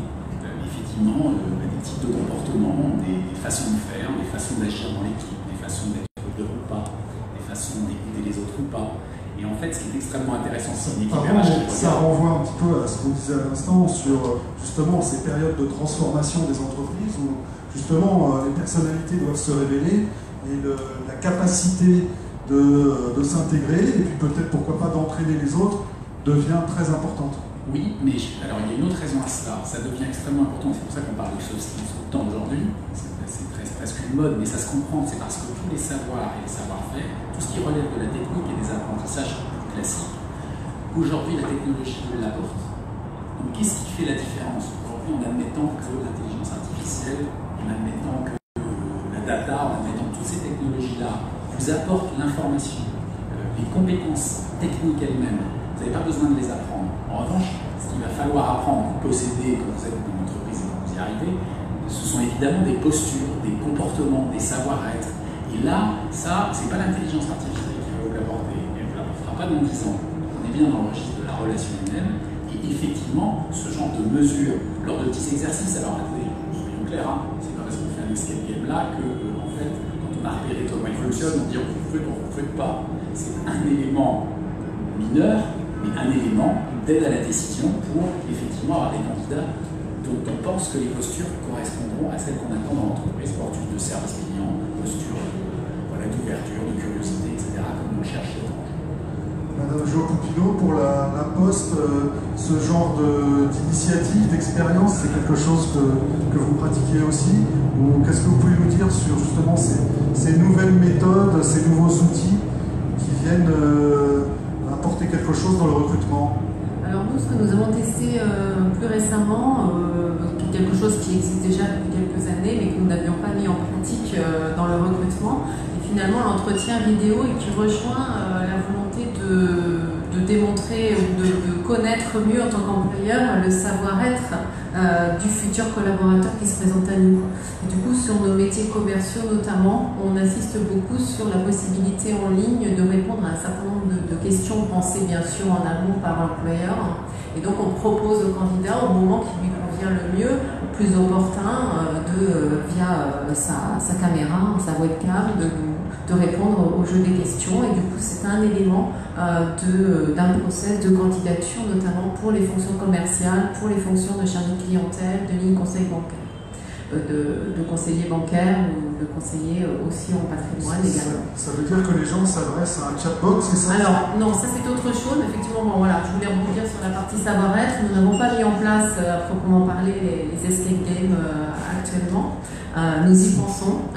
effectivement des types de comportements, des façons de faire, des façons d'agir dans l'équipe, des façons d'être leader ou pas, des façons d'écouter les autres ou pas. Et en fait, ce qui est extrêmement intéressant, c'est une équipe RH. Ça renvoie un petit peu à ce qu'on disait à l'instant sur justement ces périodes de transformation des entreprises où justement les personnalités doivent se révéler et la capacité de s'intégrer et puis peut-être pourquoi pas d'entraîner les autres devient très importante. Oui, mais alors il y a une autre raison à cela. Ça devient extrêmement important. C'est pour ça qu'on parle de soft skills tout le temps aujourd'hui. C'est presque une mode, mais ça se comprend. C'est parce que tous les savoirs et les savoir-faire, tout ce qui relève de la technique et des apprentissages classiques, aujourd'hui la technologie nous l'apporte. Donc qu'est-ce qui fait la différence aujourd'hui en admettant que l'intelligence artificielle, en admettant que la data, en admettant que toutes ces technologies-là vous apportent l'information, les compétences techniques elles-mêmes, vous n'avez pas besoin de les apprendre. En revanche, ce qu'il va falloir apprendre, vous possédez quand vous êtes dans une entreprise et quand vous y arrivez, ce sont évidemment des postures, des comportements, des savoir-être. Et là, ça, c'est pas l'intelligence artificielle qui va vous l'apporter. Elle ne vous l'apportera pas dans 10 ans. On est bien dans le registre de la relation humaine. Et effectivement, ce genre de mesures, lors de petits exercices, alors attendez, soyons clairs, hein, c'est pas parce qu'on fait un escape game là que, en fait, quand on a repéré comment il fonctionne, on dit on ne fait pas. C'est un élément mineur, mais un élément d'aide à la décision pour effectivement avoir des candidats dont on pense que les postures correspondront à celles qu'on attend dans l'entreprise, posture de service client, posture d'ouverture, de curiosité, etc., comme on cherche. Madame Jo Poupineau, pour la Poste, ce genre d'initiative, d'expérience, c'est quelque chose que vous pratiquez aussi? Ou qu'est-ce que vous pouvez nous dire sur justement ces nouvelles méthodes, ces nouveaux outils qui viennent apporter quelque chose dans le recrutement? Alors nous, ce que nous avons testé plus récemment, qui est quelque chose qui existe déjà depuis quelques années, mais que nous n'avions pas mis en pratique dans le recrutement, et finalement l'entretien vidéo et qui rejoint la volonté de démontrer ou de connaître mieux en tant qu'employeur le savoir-être du futur collaborateur qui se présente à nous. Et du coup, sur nos métiers commerciaux notamment, on insiste beaucoup sur la possibilité en ligne de répondre à un certain nombre de questions pensées bien sûr en amont par l'employeur. Et donc on propose au candidat au moment qui lui convient le mieux, le plus opportun, via sa caméra, sa webcam, de répondre au jeu des questions. Et du coup c'est un élément d'un process de candidature, notamment pour les fonctions commerciales, pour les fonctions de chargé de clientèle, de ligne conseil bancaire. de conseiller bancaire ou de conseiller aussi en patrimoine également. Ça veut dire que les gens s'adressent à un chatbot, c'est ça? Alors non, ça c'est autre chose. Effectivement, bon, voilà, je voulais rebondir sur la partie savoir-être. Nous n'avons pas mis en place, à proprement parler, les escape games actuellement. Nous y pensons.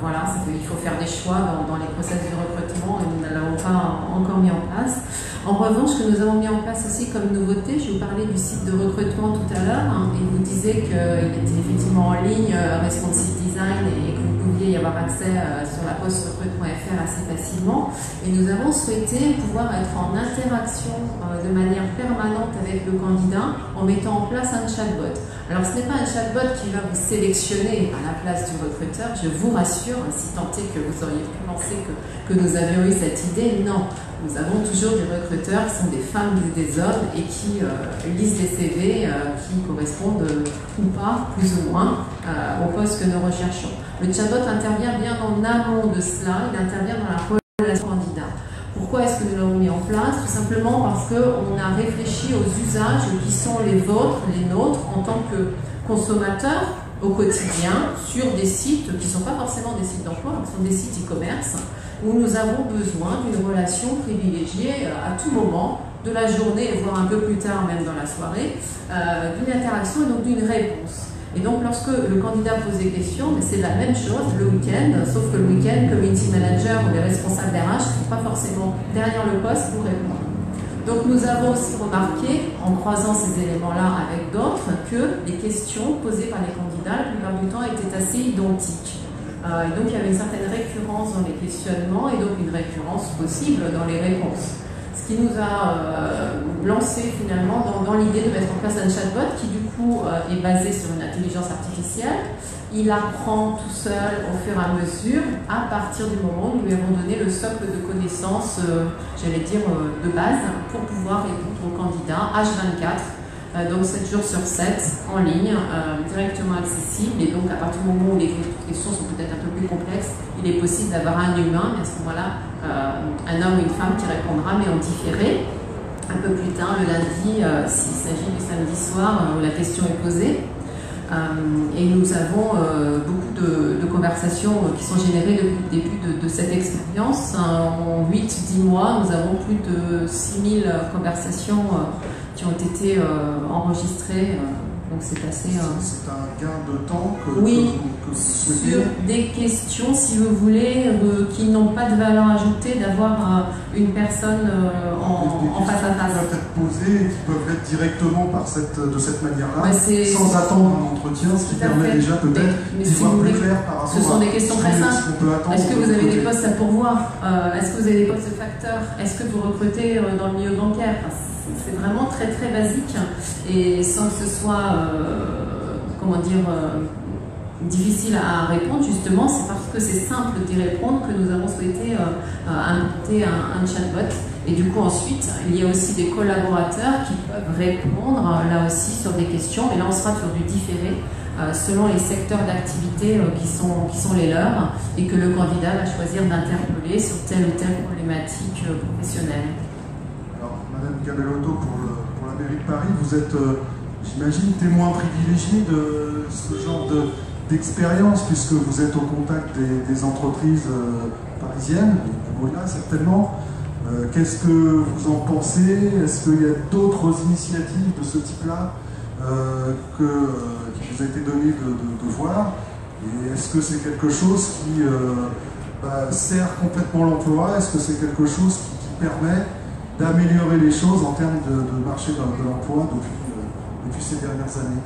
Voilà, il faut faire des choix dans les process de recrutement et nous ne l'avons pas encore mis en place. En revanche, ce que nous avons mis en place aussi comme nouveauté, je vous parlais du site de recrutement tout à l'heure, et vous disiez qu'il était effectivement en ligne, responsive design, et que vous pouviez y avoir accès sur la poste recrutement.fr assez facilement. Et nous avons souhaité pouvoir être en interaction de manière permanente avec le candidat en mettant en place un chatbot. Alors ce n'est pas un chatbot qui va vous sélectionner à la place du recruteur, je vous rassure, si tant est que vous auriez pu penser que nous avions eu cette idée, non. Nous avons toujours des recruteurs qui sont des femmes ou des hommes et qui lisent les CV qui correspondent ou pas, plus ou moins, au poste que nous recherchons. Le chatbot intervient bien en amont de cela, il intervient dans la relation candidat. Pourquoi est-ce que nous l'avons mis en place? Tout simplement parce qu'on a réfléchi aux usages qui sont les vôtres, les nôtres, en tant que consommateurs au quotidien, sur des sites qui ne sont pas forcément des sites d'emploi, qui sont des sites e-commerce, où nous avons besoin d'une relation privilégiée à tout moment de la journée, voire un peu plus tard, même dans la soirée, d'une interaction et donc d'une réponse. Et donc, lorsque le candidat pose des questions, c'est la même chose le week-end, sauf que le week-end, le community manager ou les responsables RH ne sont pas forcément derrière le poste pour répondre. Donc, nous avons aussi remarqué, en croisant ces éléments-là avec d'autres, que les questions posées par les candidats, la plupart du temps, étaient assez identiques. Et donc, il y avait une certaine récurrence dans les questionnements et donc une récurrence possible dans les réponses. Ce qui nous a lancé finalement dans l'idée de mettre en place un chatbot qui du coup est basé sur une intelligence artificielle. Il apprend tout seul au fur et à mesure à partir du moment où nous lui avons donné le socle de connaissances, j'allais dire, de base pour pouvoir répondre aux candidats H24. Donc 7 jours sur 7, en ligne, directement accessible. Et donc à partir du moment où les questions sont peut-être un peu plus complexes, il est possible d'avoir un humain, mais à ce moment-là, un homme ou une femme qui répondra, mais en différé. Un peu plus tard, le lundi, s'il s'agit du samedi soir, où la question est posée. Et nous avons beaucoup de conversations qui sont générées depuis le début de cette expérience. En 8-10 mois, nous avons plus de 6000 conversations qui ont été enregistrées. Donc c'est assez... C'est un gain de temps que oui, vous souhaitez. sur des questions, si vous voulez, qui n'ont pas de valeur ajoutée, d'avoir une personne en face à face. Qui peuvent être posées et qui peuvent être directement de cette manière-là, sans attendre un entretien, ce qui permet déjà peut-être d'y voir plus clair par rapport à ce sont des questions très simples. Est-ce que vous avez des postes à pourvoir? Est-ce que vous avez des postes de facteurs? Est-ce que vous recrutez dans le milieu bancaire? C'est vraiment très très basique et sans que ce soit, comment dire, difficile à répondre, justement, c'est parce que c'est simple d'y répondre que nous avons souhaité inventer un chatbot. Et du coup, ensuite, il y a aussi des collaborateurs qui peuvent répondre, là aussi, sur des questions. Et là, on sera sur du différé, selon les secteurs d'activité qui sont les leurs, et que le candidat va choisir d'interpeller sur telle ou telle problématique professionnelle. Alors, Madame Gabellotto, pour la mairie de Paris, vous êtes, j'imagine, témoin privilégié de ce genre d'expérience, puisque vous êtes au contact des entreprises parisiennes, au-delà certainement. Qu'est-ce que vous en pensez? Est-ce qu'il y a d'autres initiatives de ce type-là qui vous a été donné de voir? Et est-ce que c'est quelque chose qui sert complètement l'emploi? Est-ce que c'est quelque chose qui permet d'améliorer les choses en termes de marché de l'emploi depuis ces dernières années?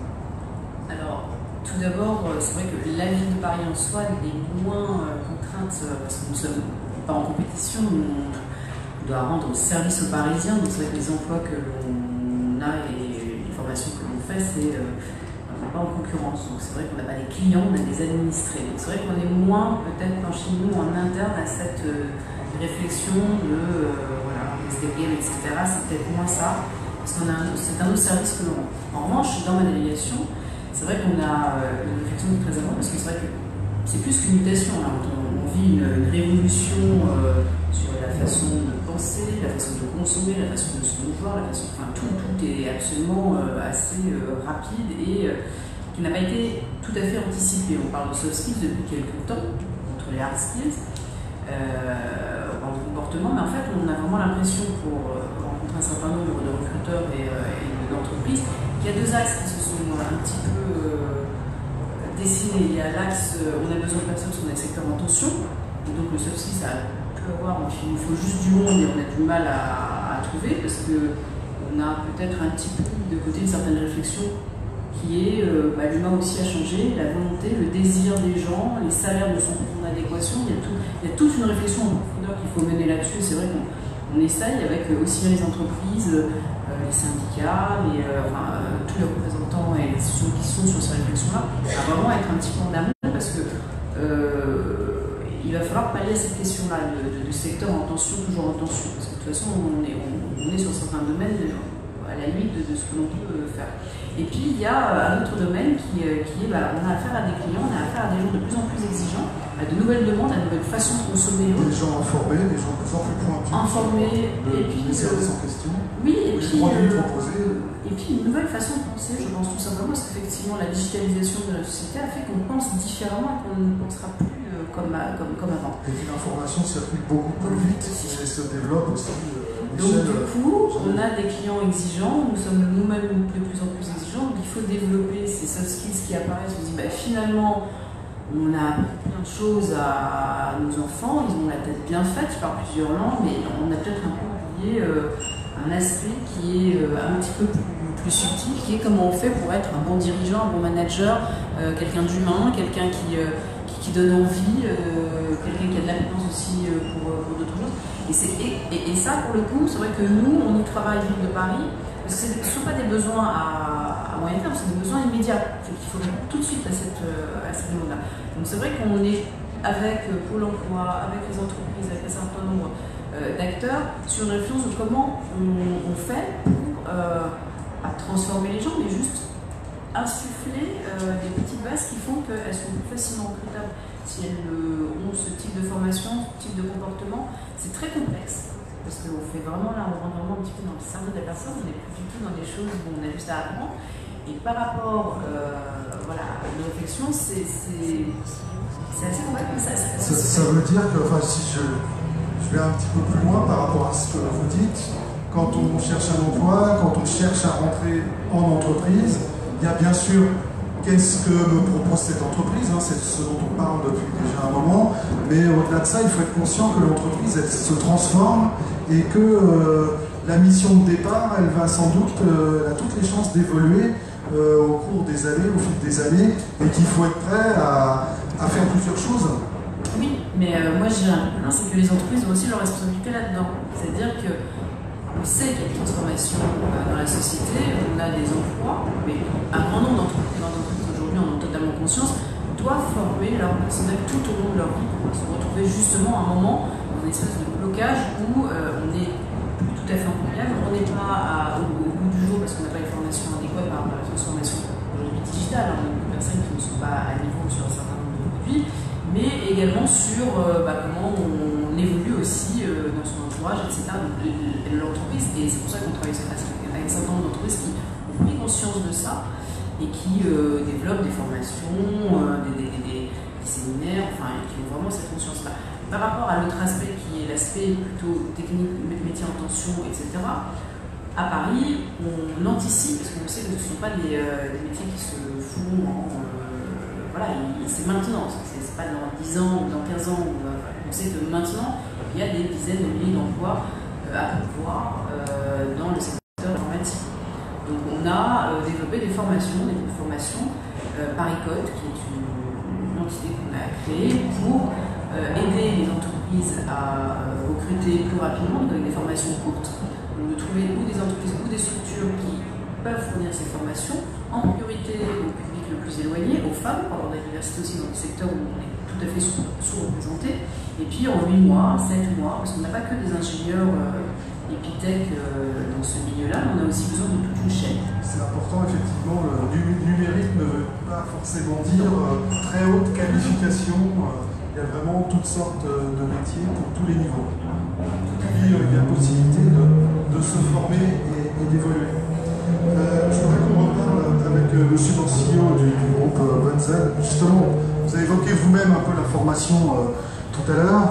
Alors, tout d'abord, c'est vrai que la ville de Paris en soi est moins contrainte parce que nous ne sommes pas en compétition. On doit rendre service aux Parisiens, donc c'est vrai que les emplois que l'on a et les formations que l'on fait, on n'est pas en concurrence. Donc c'est vrai qu'on n'a pas des clients, on a des administrés. Donc c'est vrai qu'on est moins peut-être chez nous en interne à cette réflexion de voilà, SDGM, etc. C'est peut-être moins ça, parce que c'est un autre service que l'on rend. En revanche, dans ma délégation, c'est vrai qu'on a une réflexion qui est très importante, parce que c'est vrai que c'est plus qu'une mutation. Là. On vit une révolution sur la façon de penser, la façon de consommer, la façon de se mouvoir, enfin tout est absolument assez rapide et qui n'a pas été tout à fait anticipé. On parle de soft skills depuis quelques temps, contre les hard skills, on parle de comportement, mais en fait on a vraiment l'impression, pour rencontrer un certain nombre de recruteurs et d'entreprises, qu'il y a deux axes qui se sont un petit peu dessinés. Il y a l'axe on a besoin de personnes parce qu'on a le secteur en tension, et donc le soft skills ça peut avoir, il nous faut juste du monde et on a du mal à trouver parce qu'on a peut-être un petit peu de côté une certaine réflexion qui est l'humain aussi a changé, la volonté, le désir des gens, les salaires ne sont plus en adéquation, il y a toute une réflexion en profondeur qu'il faut mener là-dessus. C'est vrai qu'on essaye avec aussi bien les entreprises, les syndicats, tous les représentants et les institutions qui sont sur ces réflexions-là, à vraiment être un petit peu en amont parce que il va falloir pallier à cette question-là de secteur en tension, toujours en tension, parce que de toute façon on est sur certains domaines à la limite de ce que l'on peut faire. Et puis il y a un autre domaine qui est on a affaire à des clients, on a affaire à des gens de plus en plus exigeants, à de nouvelles demandes, à de nouvelles façons de consommer l'eau. Des gens informés, des gens de plus en plus pointus. Informés, et puis les services en question. Oui, et puis proposés. Et puis une nouvelle façon de penser, je pense tout simplement, parce qu'effectivement la digitalisation de la société a fait qu'on pense différemment et qu'on ne pensera plus comme avant. Et l'information circule beaucoup plus vite et se développe aussi. Donc du coup, on a des clients exigeants, nous sommes nous-mêmes de plus en plus exigeants, donc il faut développer ces soft skills qui apparaissent. On se dit finalement, on a appris plein de choses à nos enfants, ils ont la tête bien faite, je parle plusieurs langues, mais on a peut-être un peu oublié un aspect qui est un petit peu plus subtil, qui est comment on fait pour être un bon dirigeant, un bon manager, quelqu'un d'humain, quelqu'un qui donne envie, quelqu'un qui a de l'appétence aussi pour d'autres choses. Et ça, pour le coup, c'est vrai que nous, on y travaille, Ville de Paris, parce que ce ne sont pas des besoins à moyen terme, c'est des besoins immédiats. Il faut répondre tout de suite à cette demande-là. Donc c'est vrai qu'on est avec Pôle emploi, avec les entreprises, avec un certain nombre d'acteurs, sur une réflexion de comment on fait pour transformer les gens, mais juste insuffler des petites bases qui font qu'elles sont plus facilement recrutables si elles ont ce type de formation, ce type de comportement. C'est très complexe parce qu'on fait vraiment là, on rentre vraiment un petit peu dans le cerveau de la personne, on n'est plus du tout dans des choses où on a juste à apprendre. Et par rapport à nos réflexions, c'est assez complexe. Ça veut dire que, si je vais un petit peu plus loin par rapport à ce que vous dites, quand on cherche un emploi, quand on cherche à rentrer en entreprise, il y a bien sûr qu'est-ce que me propose cette entreprise, c'est ce dont on parle depuis déjà un moment, mais au-delà de ça, il faut être conscient que l'entreprise, elle se transforme et que la mission de départ, elle va sans doute, elle a toutes les chances d'évoluer au cours des années, au fil des années, et qu'il faut être prêt à faire plusieurs choses. Oui, mais moi je dirais un peu plus, c'est que les entreprises ont aussi leur responsabilité là-dedans. C'est-à-dire que on sait qu'il y a une transformation dans la société, on a des emplois, mais un grand nombre d'entreprises aujourd'hui en ont totalement conscience, doivent former leur personnel tout au long de leur vie pour se retrouver justement à un moment dans une espèce de blocage où on est plus tout à fait employable, on n'est pas au bout du jour parce qu'on n'a pas les formations adéquates par rapport à la transformation aujourd'hui digitale, on a beaucoup de personnes qui ne sont pas à niveau sur un certain nombre de produits, mais également sur comment on évolue aussi dans son entourage, etc. Donc l'entreprise, et c'est pour ça qu'on travaille avec un certain nombre d'entreprises qui ont pris conscience de ça et qui développent des formations, des séminaires, qui ont vraiment cette conscience-là. Par rapport à l'autre aspect qui est l'aspect plutôt technique, métier en tension, etc., à Paris, on anticipe, parce qu'on sait que ce ne sont pas des métiers qui se font en... c'est maintenant, c'est pas dans 10 ans ou dans 15 ans, on sait que maintenant, il y a des dizaines de milliers d'emplois à pourvoir dans le secteur informatique. Donc on a développé des formations Paricode, qui est une entité qu'on a créée pour aider les entreprises à recruter plus rapidement, avec des formations courtes, de trouver ou des entreprises ou des structures qui peuvent fournir ces formations, en priorité au public le plus éloigné, aux femmes, pour avoir de la diversité aussi dans le secteur où on est tout à fait sous-représenté, et puis en 8 mois, 7 mois, parce qu'on n'a pas que des ingénieurs épithèques dans ce milieu-là, mais on a aussi besoin de toute une chaîne. C'est important, effectivement, le numérique ne veut pas forcément dire très haute qualification, il y a vraiment toutes sortes de métiers pour tous les niveaux. Puis il y a possibilité de se former et d'évoluer. Je voudrais qu'on reparle avec M. Morcillo du groupe Bunzl. Justement, vous avez évoqué vous-même un peu la formation tout à l'heure.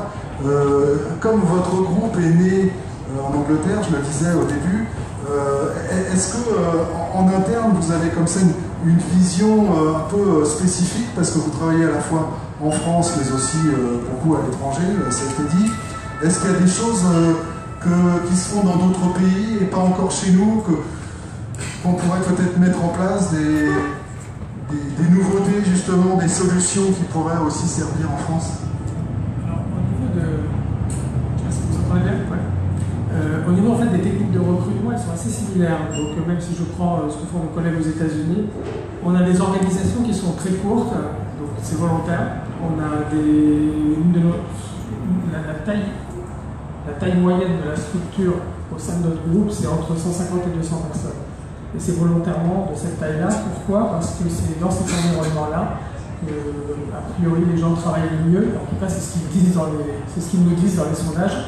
Comme votre groupe est né en Angleterre, je le disais au début, est-ce que en interne vous avez comme ça une vision un peu spécifique, parce que vous travaillez à la fois en France mais aussi beaucoup à l'étranger, ça a été dit. Est-ce qu'il y a des choses qui se font dans d'autres pays et pas encore chez nous, qu'on pourrait peut-être mettre en place des nouveautés, justement, des solutions qui pourraient aussi servir en France? Alors, au niveau de... Est-ce que vous entendez bien? Ouais. Au niveau en fait, des techniques de recrutement, elles sont assez similaires. Donc même si je prends ce que font nos collègues aux États-Unis, on a des organisations qui sont très courtes, donc c'est volontaire. On a la taille moyenne de la structure au sein de notre groupe, c'est entre 150 et 200 personnes. Et c'est volontairement de cette taille-là. Pourquoi? Parce que c'est dans cet environnement-là que, a priori, les gens travaillent le mieux. En tout cas, c'est ce qu'ils nous disent dans les sondages.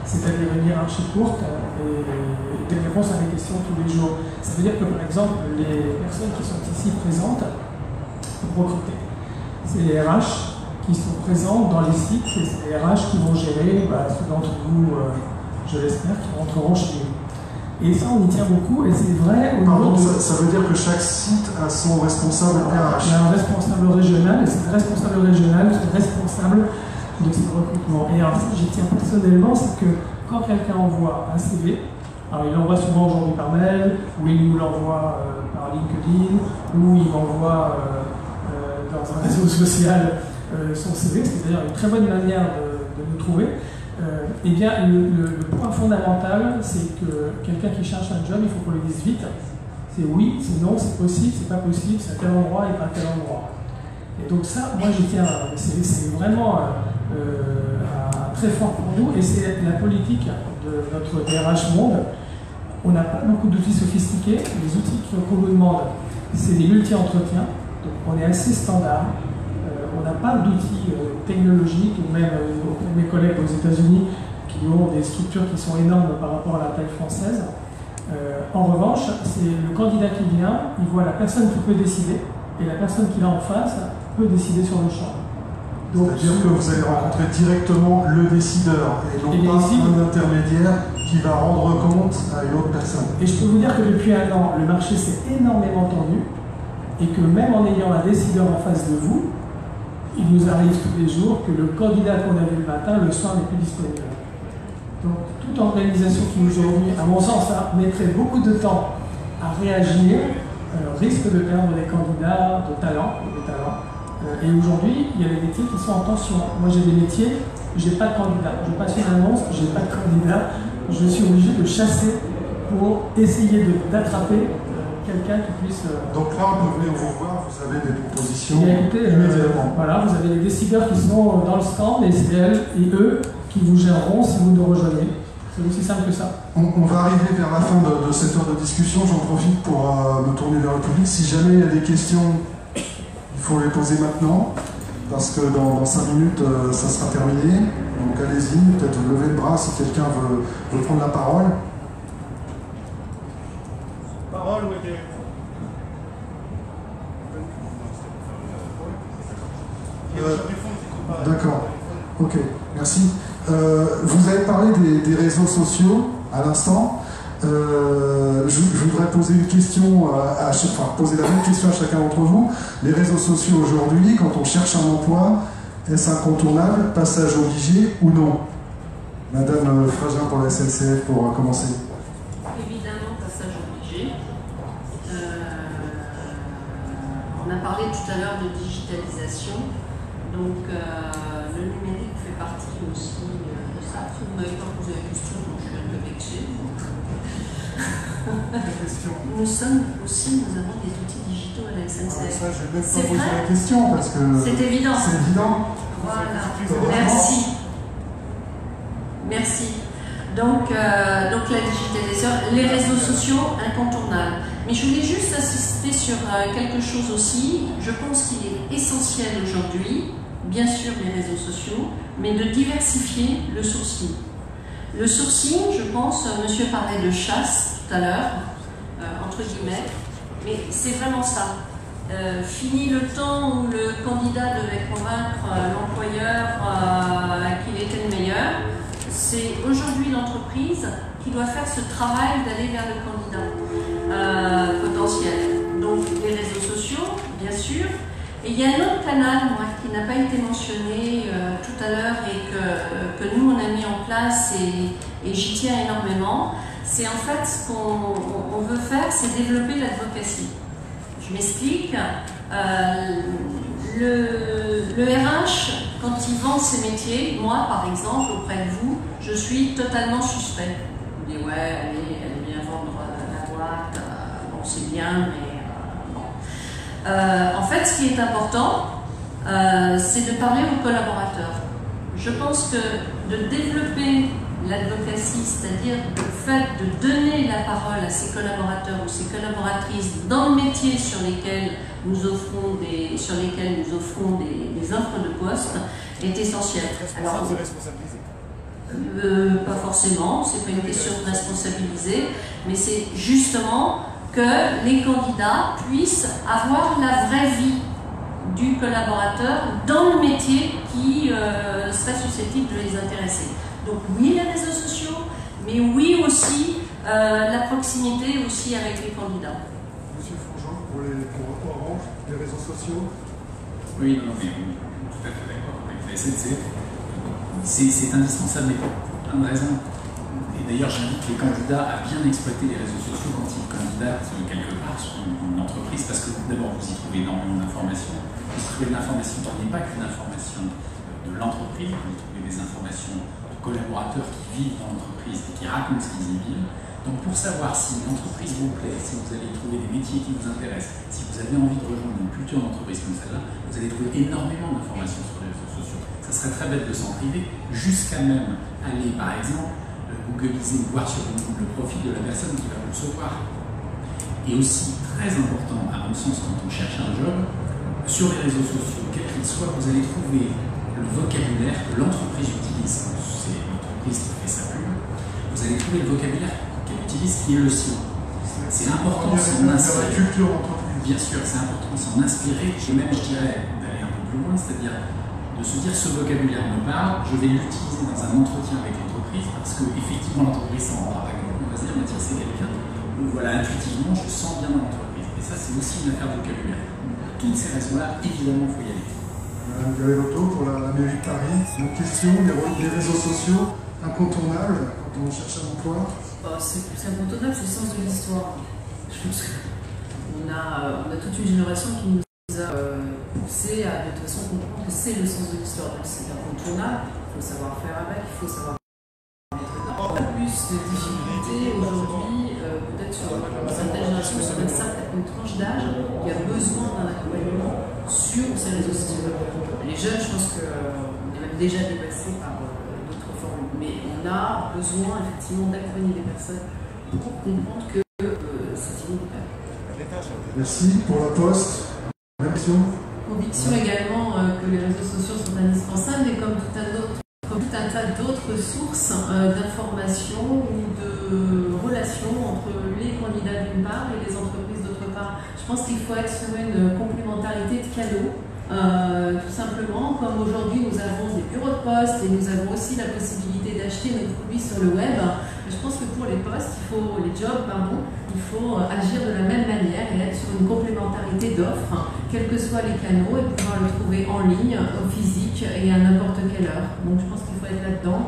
C'est-à-dire une hiérarchie courte et des réponses à des questions tous les jours. Ça veut dire que, par exemple, les personnes qui sont ici présentes pour recruter, c'est les RH qui sont présents dans les sites, et c'est les RH qui vont gérer ceux d'entre vous, je l'espère, qui rentreront chez nous. Et ça, on y tient beaucoup, et c'est vrai... Pardon, ça veut dire que chaque site a son responsable RH. Il y a un responsable régional, et c'est le responsable régional qui est responsable de ce recrutement. Et alors, j'y tiens personnellement, c'est que quand quelqu'un envoie un CV, alors il l'envoie souvent aujourd'hui par mail, ou il nous l'envoie par LinkedIn, ou il m'envoie dans un réseau social son CV, c'est d'ailleurs une très bonne manière de nous trouver. Eh bien, le point fondamental, c'est que quelqu'un qui cherche un job, il faut qu'on le dise vite. C'est oui, c'est non, c'est possible, c'est pas possible, c'est à tel endroit et pas à tel endroit. Et donc ça, moi j'y tiens, c'est vraiment très fort pour nous, et c'est la politique de notre DRH Monde. On n'a pas beaucoup d'outils sophistiqués. Les outils qu'on nous demande, c'est des multi-entretiens, donc on est assez standard. On n'a pas d'outils technologiques, ou même mes collègues aux États-Unis qui ont des structures qui sont énormes par rapport à la taille française. En revanche, c'est le candidat qui vient, il voit la personne qui peut décider, et la personne qu'il a en face peut décider sur le champ. C'est-à-dire que vous allez rencontrer directement le décideur, et non pas un intermédiaire qui va rendre compte à une autre personne. Et je peux vous dire que depuis un an, le marché s'est énormément tendu, et que même en ayant un décideur en face de vous, il nous arrive tous les jours que le candidat qu'on a vu le matin, le soir, n'est plus disponible. Donc, toute organisation qui aujourd'hui, à mon sens, mettrait beaucoup de temps à réagir, risque de perdre des candidats de talent. Et aujourd'hui, il y a des métiers qui sont en tension. Moi, j'ai des métiers, j'ai pas de candidat. Je passe une annonce, j'ai pas de candidat. Je suis obligé de chasser pour essayer d'attraper quelqu'un qui puisse... Donc là, on peut venir vous voir, vous avez des propositions immédiatement. Voilà, vous avez les décideurs qui sont dans le stand, et c'est elles et eux qui vous géreront si vous nous rejoignez. C'est aussi simple que ça. On va arriver vers la fin de cette heure de discussion. J'en profite pour me tourner vers le public. Si jamais il y a des questions, il faut les poser maintenant, parce que dans 5 minutes, ça sera terminé. Donc allez-y, peut-être levez le bras si quelqu'un veut prendre la parole. D'accord, ok, merci. Vous avez parlé des réseaux sociaux à l'instant. Je voudrais poser une question poser la même question à chacun d'entre vous. Les réseaux sociaux aujourd'hui, quand on cherche un emploi, est-ce incontournable, passage obligé ou non? Madame Fragin pour la SNCF pour commencer. Évidemment, passage obligé. On a parlé tout à l'heure de digitalisation, donc le numérique fait partie aussi de ça. Si vous m'avez pas posé la question, donc je suis un peu vexée. Nous avons des outils digitaux à la SNCF. Ça, je vais même pas poser la question parce que c'est évident. C'est évident. Voilà. Merci. Donc la digitalisation, les réseaux sociaux incontournables. Mais je voulais juste insister sur quelque chose aussi. Je pense qu'il est essentiel aujourd'hui, bien sûr les réseaux sociaux, mais de diversifier le sourcing. Le sourcing, je pense, monsieur parlait de chasse tout à l'heure, entre guillemets, mais c'est vraiment ça. Fini le temps où le candidat devait convaincre l'employeur qu'il était le meilleur. C'est aujourd'hui l'entreprise qui doit faire ce travail d'aller vers le candidat potentiel. Donc les réseaux sociaux, bien sûr. Et il y a un autre canal, moi, qui n'a pas été mentionné tout à l'heure et que nous, on a mis en place et j'y tiens énormément. C'est en fait ce qu'on veut faire, c'est développer l'advocacy. Je m'explique. Le RH, quand il vend ses métiers, moi, par exemple, auprès de vous, je suis totalement suspect. Vous dites, ouais, elle est bien vendre la boîte, bon, c'est bien, mais... en fait, ce qui est important, c'est de parler aux collaborateurs. Je pense que de développer l'advocacy, c'est-à-dire le fait de donner la parole à ses collaborateurs ou ses collaboratrices dans le métier sur lesquels nous offrons des offres de poste, est essentiel. Alors, de responsabiliser. Pas forcément, c'est pas une question de responsabiliser, mais c'est justement que les candidats puissent avoir la vraie vie du collaborateur dans le métier qui serait susceptible de les intéresser. Donc oui, les réseaux sociaux, mais oui aussi la proximité aussi avec les candidats. Monsieur Franjean, pour Orange, les réseaux sociaux. Oui, non, mais tout à fait d'accord avec la SNCF. C'est indispensable, mais pour plein de raisons. Et d'ailleurs, j'invite les candidats à bien exploiter les réseaux sociaux quand ils candidatent quelque part sur une entreprise, parce que d'abord, vous y trouvez énormément d'informations. Vous y trouvez de l'information qui n'est pas qu'une information de l'entreprise, vous y trouvez des informations de collaborateurs qui vivent dans l'entreprise et qui racontent ce qu'ils y vivent. Donc pour savoir si l'entreprise vous plaît, si vous allez trouver des métiers qui vous intéressent, si vous avez envie de rejoindre une culture d'entreprise comme celle-là, vous allez trouver énormément d'informations sur les réseaux sociaux. Ça serait très bête de s'en priver, jusqu'à même aller, par exemple, googliser ou voir sur Google le profil de la personne qui va vous recevoir. Et aussi, très important, à mon sens, quand on cherche un job, sur les réseaux sociaux, quel qu'il soit, vous allez trouver le vocabulaire que l'entreprise utilise. C'est l'entreprise qui fait sa pub. Vous allez trouver le vocabulaire qu'elle utilise qui est le sien. C'est important de s'en inspirer. Bien sûr, c'est important de s'en inspirer, et même, je dirais, d'aller un peu plus loin, c'est-à-dire de se dire ce vocabulaire me parle, je vais l'utiliser dans un entretien avec l'entreprise parce que effectivement l'entreprise s'en rendra compte, on va se dire tiens c'est quelqu'un où voilà intuitivement je sens bien dans l'entreprise. Et ça c'est aussi une affaire de vocabulaire. Toutes ces raisons-là, évidemment, il faut y aller. Madame Galevotto, pour la mairie de Paris, une question, les réseaux sociaux incontournables quand on cherche un emploi. C'est incontournable, c'est le sens de l'histoire. Je pense qu'on a toute une génération qui nous a poussé à de toute façon comprendre que c'est le sens de l'histoire. Donc c'est incontournable, il faut savoir faire avec, il faut savoir mettre dedans. Plus de difficultés aujourd'hui, peut-être sur certaines générations, sur une certaine tranche d'âge, qui a besoin d'un accompagnement sur ces réseaux sociaux. Les jeunes, je pense qu'on est même déjà dépassés par d'autres formes, mais on a besoin effectivement d'accompagner les personnes pour comprendre que c'est inévitable. Merci. Pour la Poste, Conviction également que les réseaux sociaux sont indispensables, et comme tout un tas d'autres sources d'informations ou de relations entre les candidats d'une part et les entreprises d'autre part. Je pense qu'il faut être sur une complémentarité de canaux. Tout simplement, comme aujourd'hui nous avons des bureaux de poste et nous avons aussi la possibilité d'acheter nos produits sur le web, je pense que pour les postes, les jobs, il faut agir de la même manière et être sur une complémentarité d'offres, quels que soient les canaux, et pouvoir le trouver en ligne, au physique et à n'importe quelle heure. Donc je pense qu'il faut être là-dedans.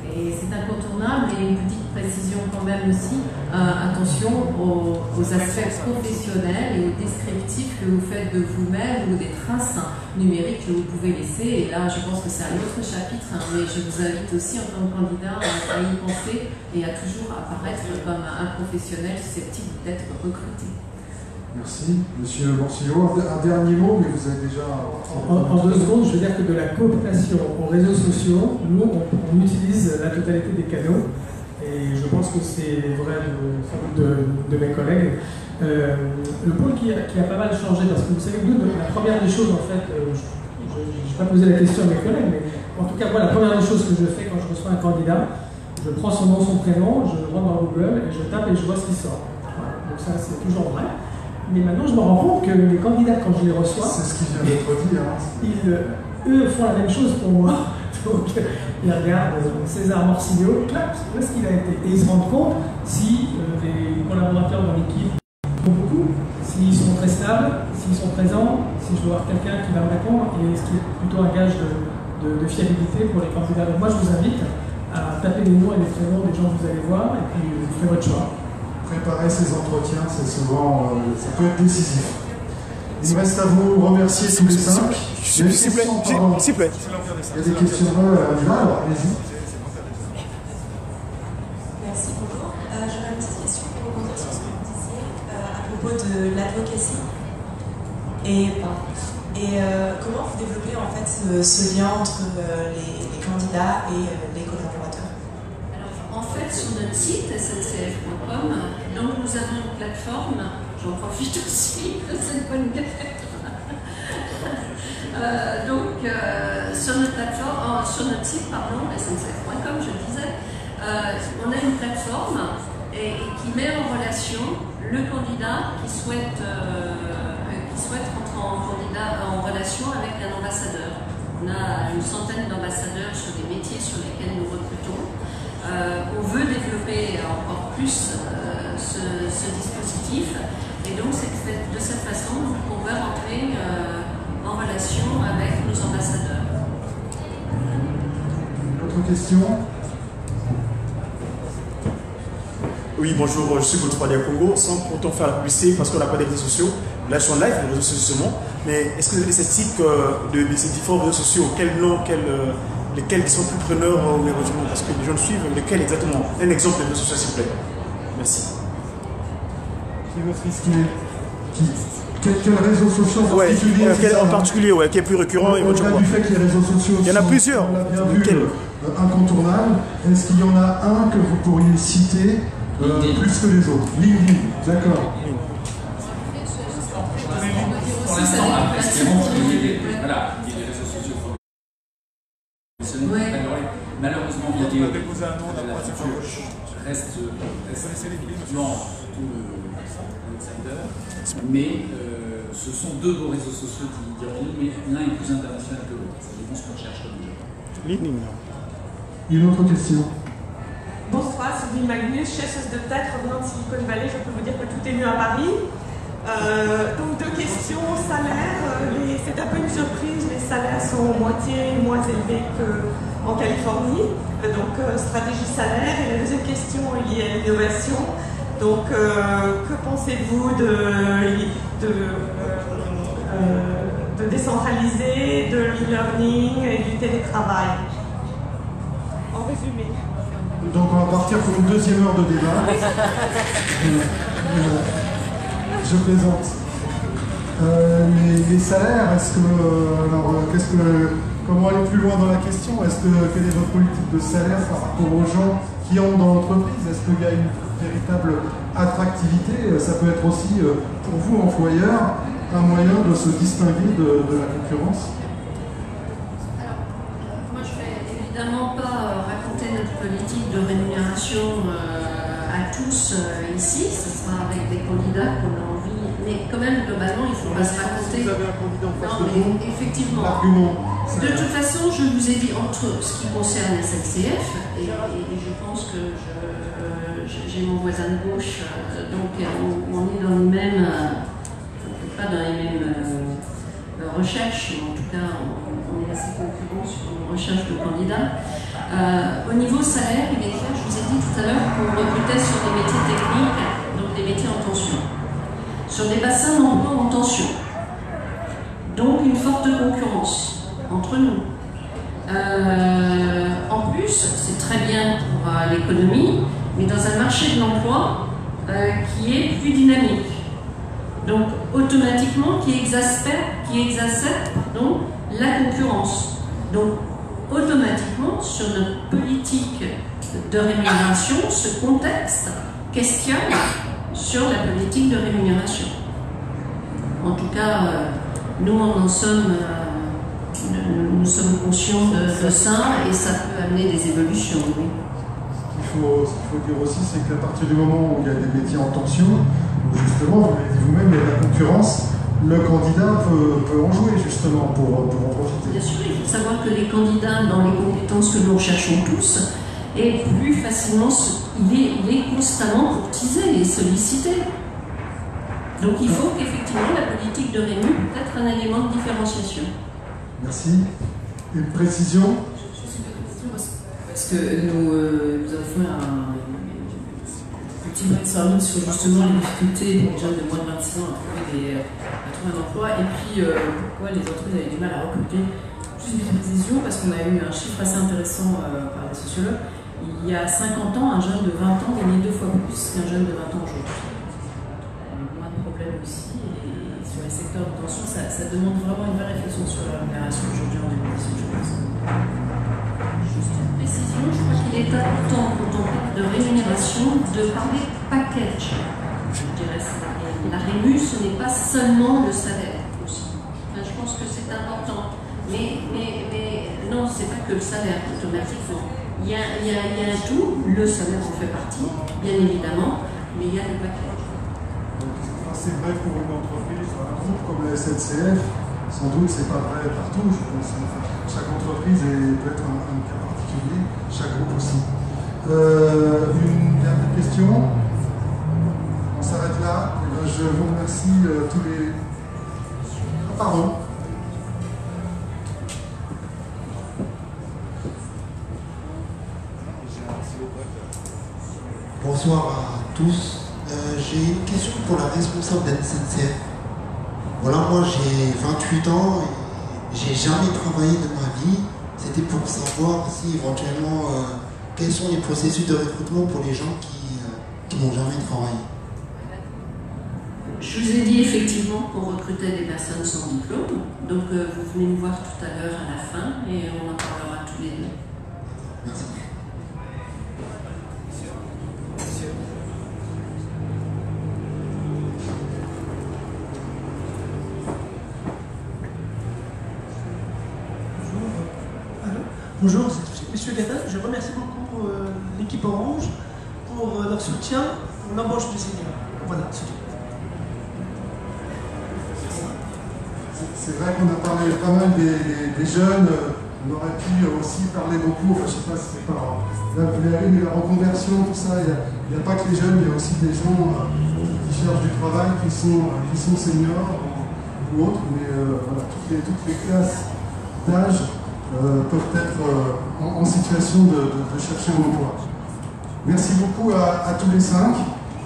Et c'est incontournable, et une petite précision quand même aussi, attention aux aspects professionnels et aux descriptifs que vous faites de vous-même ou des traces numériques que vous pouvez laisser. Et là, je pense que c'est un autre chapitre, mais je vous invite aussi en tant que candidat à y penser et à toujours apparaître comme un professionnel susceptible d'être recruté. Merci. Monsieur Morcillo, un dernier mot, mais vous avez déjà... En 2 secondes, je veux dire que de la cooptation aux réseaux sociaux, nous, on utilise la totalité des canaux, et je pense que c'est vrai de mes collègues. Le point qui a pas mal changé, parce que vous savez, nous, la première des choses, en fait, je n'ai pas posé la question à mes collègues, mais en tout cas, moi, la première des choses que je fais quand je reçois un candidat, je prends son nom, son prénom, je rentre dans Google, et je tape et je vois ce qui sort. Voilà. Donc donc ça c'est toujours vrai. Mais maintenant je me rends compte que les candidats, quand je les reçois, c'est ce qu'ils viennent d'être dit, hein. Eux font la même chose pour moi. Donc ils regardent César Morsillo, clap, où est-ce qu'il a été. Et ils se rendent compte si les collaborateurs dans l'équipe font beaucoup, s'ils sont très stables, s'ils sont présents, si je dois avoir quelqu'un qui va me répondre, et ce qui est plutôt un gage de fiabilité pour les candidats. Donc moi je vous invite à taper les noms et les prénoms des gens que vous allez voir, et puis vous ferez votre choix. Préparer ces entretiens, c'est souvent, ça peut être décisif. Il me reste à vous remercier tous les cinq. S'il vous plaît. Il y a des questions là, alors allez-y. Merci, bonjour. J'aurais une petite question pour rebondir sur ce que vous disiez à propos de l'advocacy. Et comment vous développez en fait ce lien entre les candidats et les collaborateurs? Alors, en fait, sur notre site sncf.com, donc nous avons une plateforme, j'en profite aussi, c'est une bonne sur notre plateforme, sur notre site, pardon, sncf.com, je le disais, on a une plateforme qui met en relation le candidat qui souhaite rentrer en relation avec un ambassadeur. On a une centaine d'ambassadeurs sur les métiers sur lesquels nous recrutons. On veut développer encore plus ce dispositif, et donc c'est de cette façon qu'on veut rentrer en relation avec nos ambassadeurs. Autre question? Oui, bonjour, je suis Godefroy Congo, sans pourtant faire la publicité parce qu'on n'a pas des réseaux sociaux. Là, je suis en live, les réseaux sociaux seulement. Mais est-ce que vous avez des statistiques de ces différents réseaux sociaux? Quels noms, lesquels sont plus preneurs au recrutement? Parce que les gens suivent, lesquels exactement? Un exemple de réseaux sociaux, s'il vous plaît. Merci. Qui veut s'exprimer? Quels réseaux sociaux en particulier? En particulier, ouais, qui est plus récurrent. Au-delà du fait que les réseaux sociaux il y en a plusieurs. Incontournables, est-ce qu'il y en a un que vous pourriez citer plus que les autres? LinkedIn, d'accord. Pour l'instant, après, il y a des réseaux sociaux professionnels. Malheureusement, vidéo reste dans tout l'outsider, mais ce sont deux beaux réseaux sociaux qui diront, mais l'un est plus international que l'autre. Ça dépend ce qu'on cherche comme job. LinkedIn. Une autre question. Bonsoir, Sylvie Magnus, chasseuse de tête revenant de Silicon Valley. Je peux vous dire que tout est mieux à Paris. Donc deux questions, salaire. C'est un peu une surprise, les salaires sont moitié moins élevés qu'en Californie. Donc stratégie salaire. Et la deuxième question est liée à l'innovation. Donc que pensez-vous de décentraliser, de l'e-learning et du télétravail? En résumé. Donc on va partir pour une deuxième heure de débat. Je plaisante. Les salaires, comment aller plus loin dans la question? Quelle est votre politique de salaire par rapport aux gens qui entrent dans l'entreprise? Est-ce qu'il y a une véritable attractivité? Ça peut être aussi, pour vous, employeur, un moyen de se distinguer de la concurrence? Alors, moi je ne vais évidemment pas raconter notre politique de rémunération à tous ici, ce sera avec des candidats qu'on a envie, mais quand même globalement il ne faut pas se raconter. Vous avez un candidat en face non, de vous? Effectivement. De toute façon, je vous ai dit entre ce qui concerne SNCF, et je pense que j'ai mon voisin de gauche, donc on est dans les mêmes, pas dans les mêmes recherches, mais en tout cas on est assez concurrents sur une recherche de candidats. Au niveau salaire, il est clair, je vous ai dit tout à l'heure qu'on recrutait sur des métiers techniques, donc des métiers en tension, sur des bassins d'emploi en tension, donc une forte concurrence entre nous. En plus, c'est très bien pour l'économie, mais dans un marché de l'emploi qui est plus dynamique. Donc automatiquement qui exacerbe la concurrence. Donc automatiquement sur notre politique de rémunération, ce contexte questionne sur la politique de rémunération. En tout cas, nous sommes conscients de ça et ça peut amener des évolutions. Oui. Ce qu'il faut dire aussi, c'est qu'à partir du moment où il y a des métiers en tension, justement, vous l'avez dit vous-même, il y a de la concurrence. Le candidat peut en jouer justement pour en profiter. Bien sûr, il faut savoir que les candidats dans les compétences que nous recherchons tous, et plus facilement, il est constamment courtisé et sollicité. Donc il faut qu'effectivement la politique de Rému peut être un élément de différenciation. Merci. Une précision? Parce que nous avons fait un petit brainstorming sur justement les difficultés des jeunes de moins de 26 ans à trouver un emploi et puis pourquoi les entreprises avaient du mal à recruter. Juste une précision, parce qu'on a eu un chiffre assez intéressant par les sociologues. Il y a 50 ans, un jeune de 20 ans gagnait 2 fois plus qu'un jeune de 20 ans aujourd'hui. Moins de problèmes aussi, et sur les secteurs de tension, ça demande vraiment une vraie réflexion sur la rémunération aujourd'hui en 2018, je pense. Juste une précision, je crois qu'il est important quand on parle de rémunération de parler package. Je dirais la rému, ce n'est pas seulement le salaire aussi. Enfin, je pense que c'est important. Mais non, c'est pas que le salaire automatiquement. Il y a un tout, le salaire en fait partie, bien évidemment, mais il y a le package. C'est vrai pour une entreprise, un groupe comme la SNCF, sans doute c'est pas vrai partout. Je pense que chaque entreprise peut être un cas particulier, chaque groupe aussi. Une dernière question. On s'arrête là. Je vous remercie tous les... Ah, pardon. Bonsoir à tous. J'ai une question pour la responsable de la SNCF. Voilà, moi j'ai 28 ans et j'ai jamais travaillé de ma vie. C'était pour savoir si éventuellement quels sont les processus de recrutement pour les gens qui n'ont jamais travaillé. Je vous ai dit effectivement qu'on recrutait des personnes sans diplôme. Donc vous venez me voir tout à l'heure à la fin et on en parlera tous les deux. Merci. Bonjour, c'est M. Gattal. Je remercie beaucoup l'équipe Orange pour leur soutien pour l'embauche des seniors. Voilà, c'est tout. C'est vrai qu'on a parlé pas mal des jeunes. On aurait pu aussi parler beaucoup, enfin je ne sais pas si c'est par mais la reconversion, tout ça. Il n'y a pas que les jeunes, il y a aussi des gens qui cherchent du travail, qui sont seniors ou autres, mais voilà, toutes les classes d'âge peuvent être en situation de chercher un emploi. Merci beaucoup à tous les 5,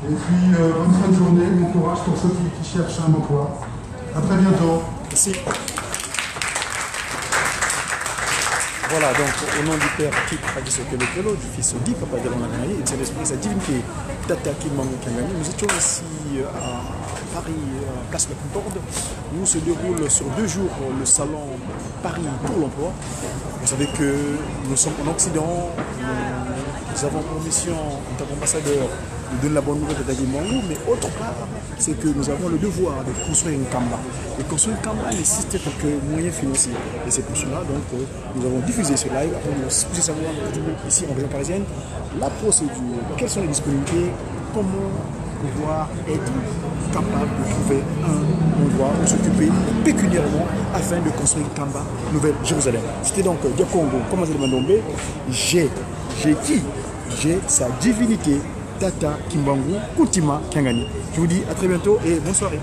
et puis bonne fin de journée, bon courage pour ceux qui cherchent un emploi. À très bientôt. Merci. Voilà, donc au nom du Père, qui Kelo, du Fils dit, Papa de l'Anani, et de l'Esprit, sa divinité, Tata Kimbangu Kangani, nous étions ici à Paris, place La Concorde, où se déroule sur 2 jours le salon Paris pour l'emploi. Vous savez que nous sommes en Occident, nous avons pour mission, en tant qu'ambassadeur, de donner la bonne nouvelle de Kimbangu, mais autre part, c'est que nous avons le devoir de construire une Kamba. Et construire une Kamba nécessite quelques moyens financiers. Et c'est pour cela donc nous avons diffusé ce live afin de nous savoir ici en région parisienne la procédure, quelles sont les disponibilités, comment pouvoir être capable de trouver un endroit où s'occuper pécuniairement afin de construire une Kamba Nouvelle-Jérusalem. C'était donc Diakongo, comment vous allez j'ai sa divinité Tata Kimbangu Kutima Kangani. Je vous dis à très bientôt et bonne soirée.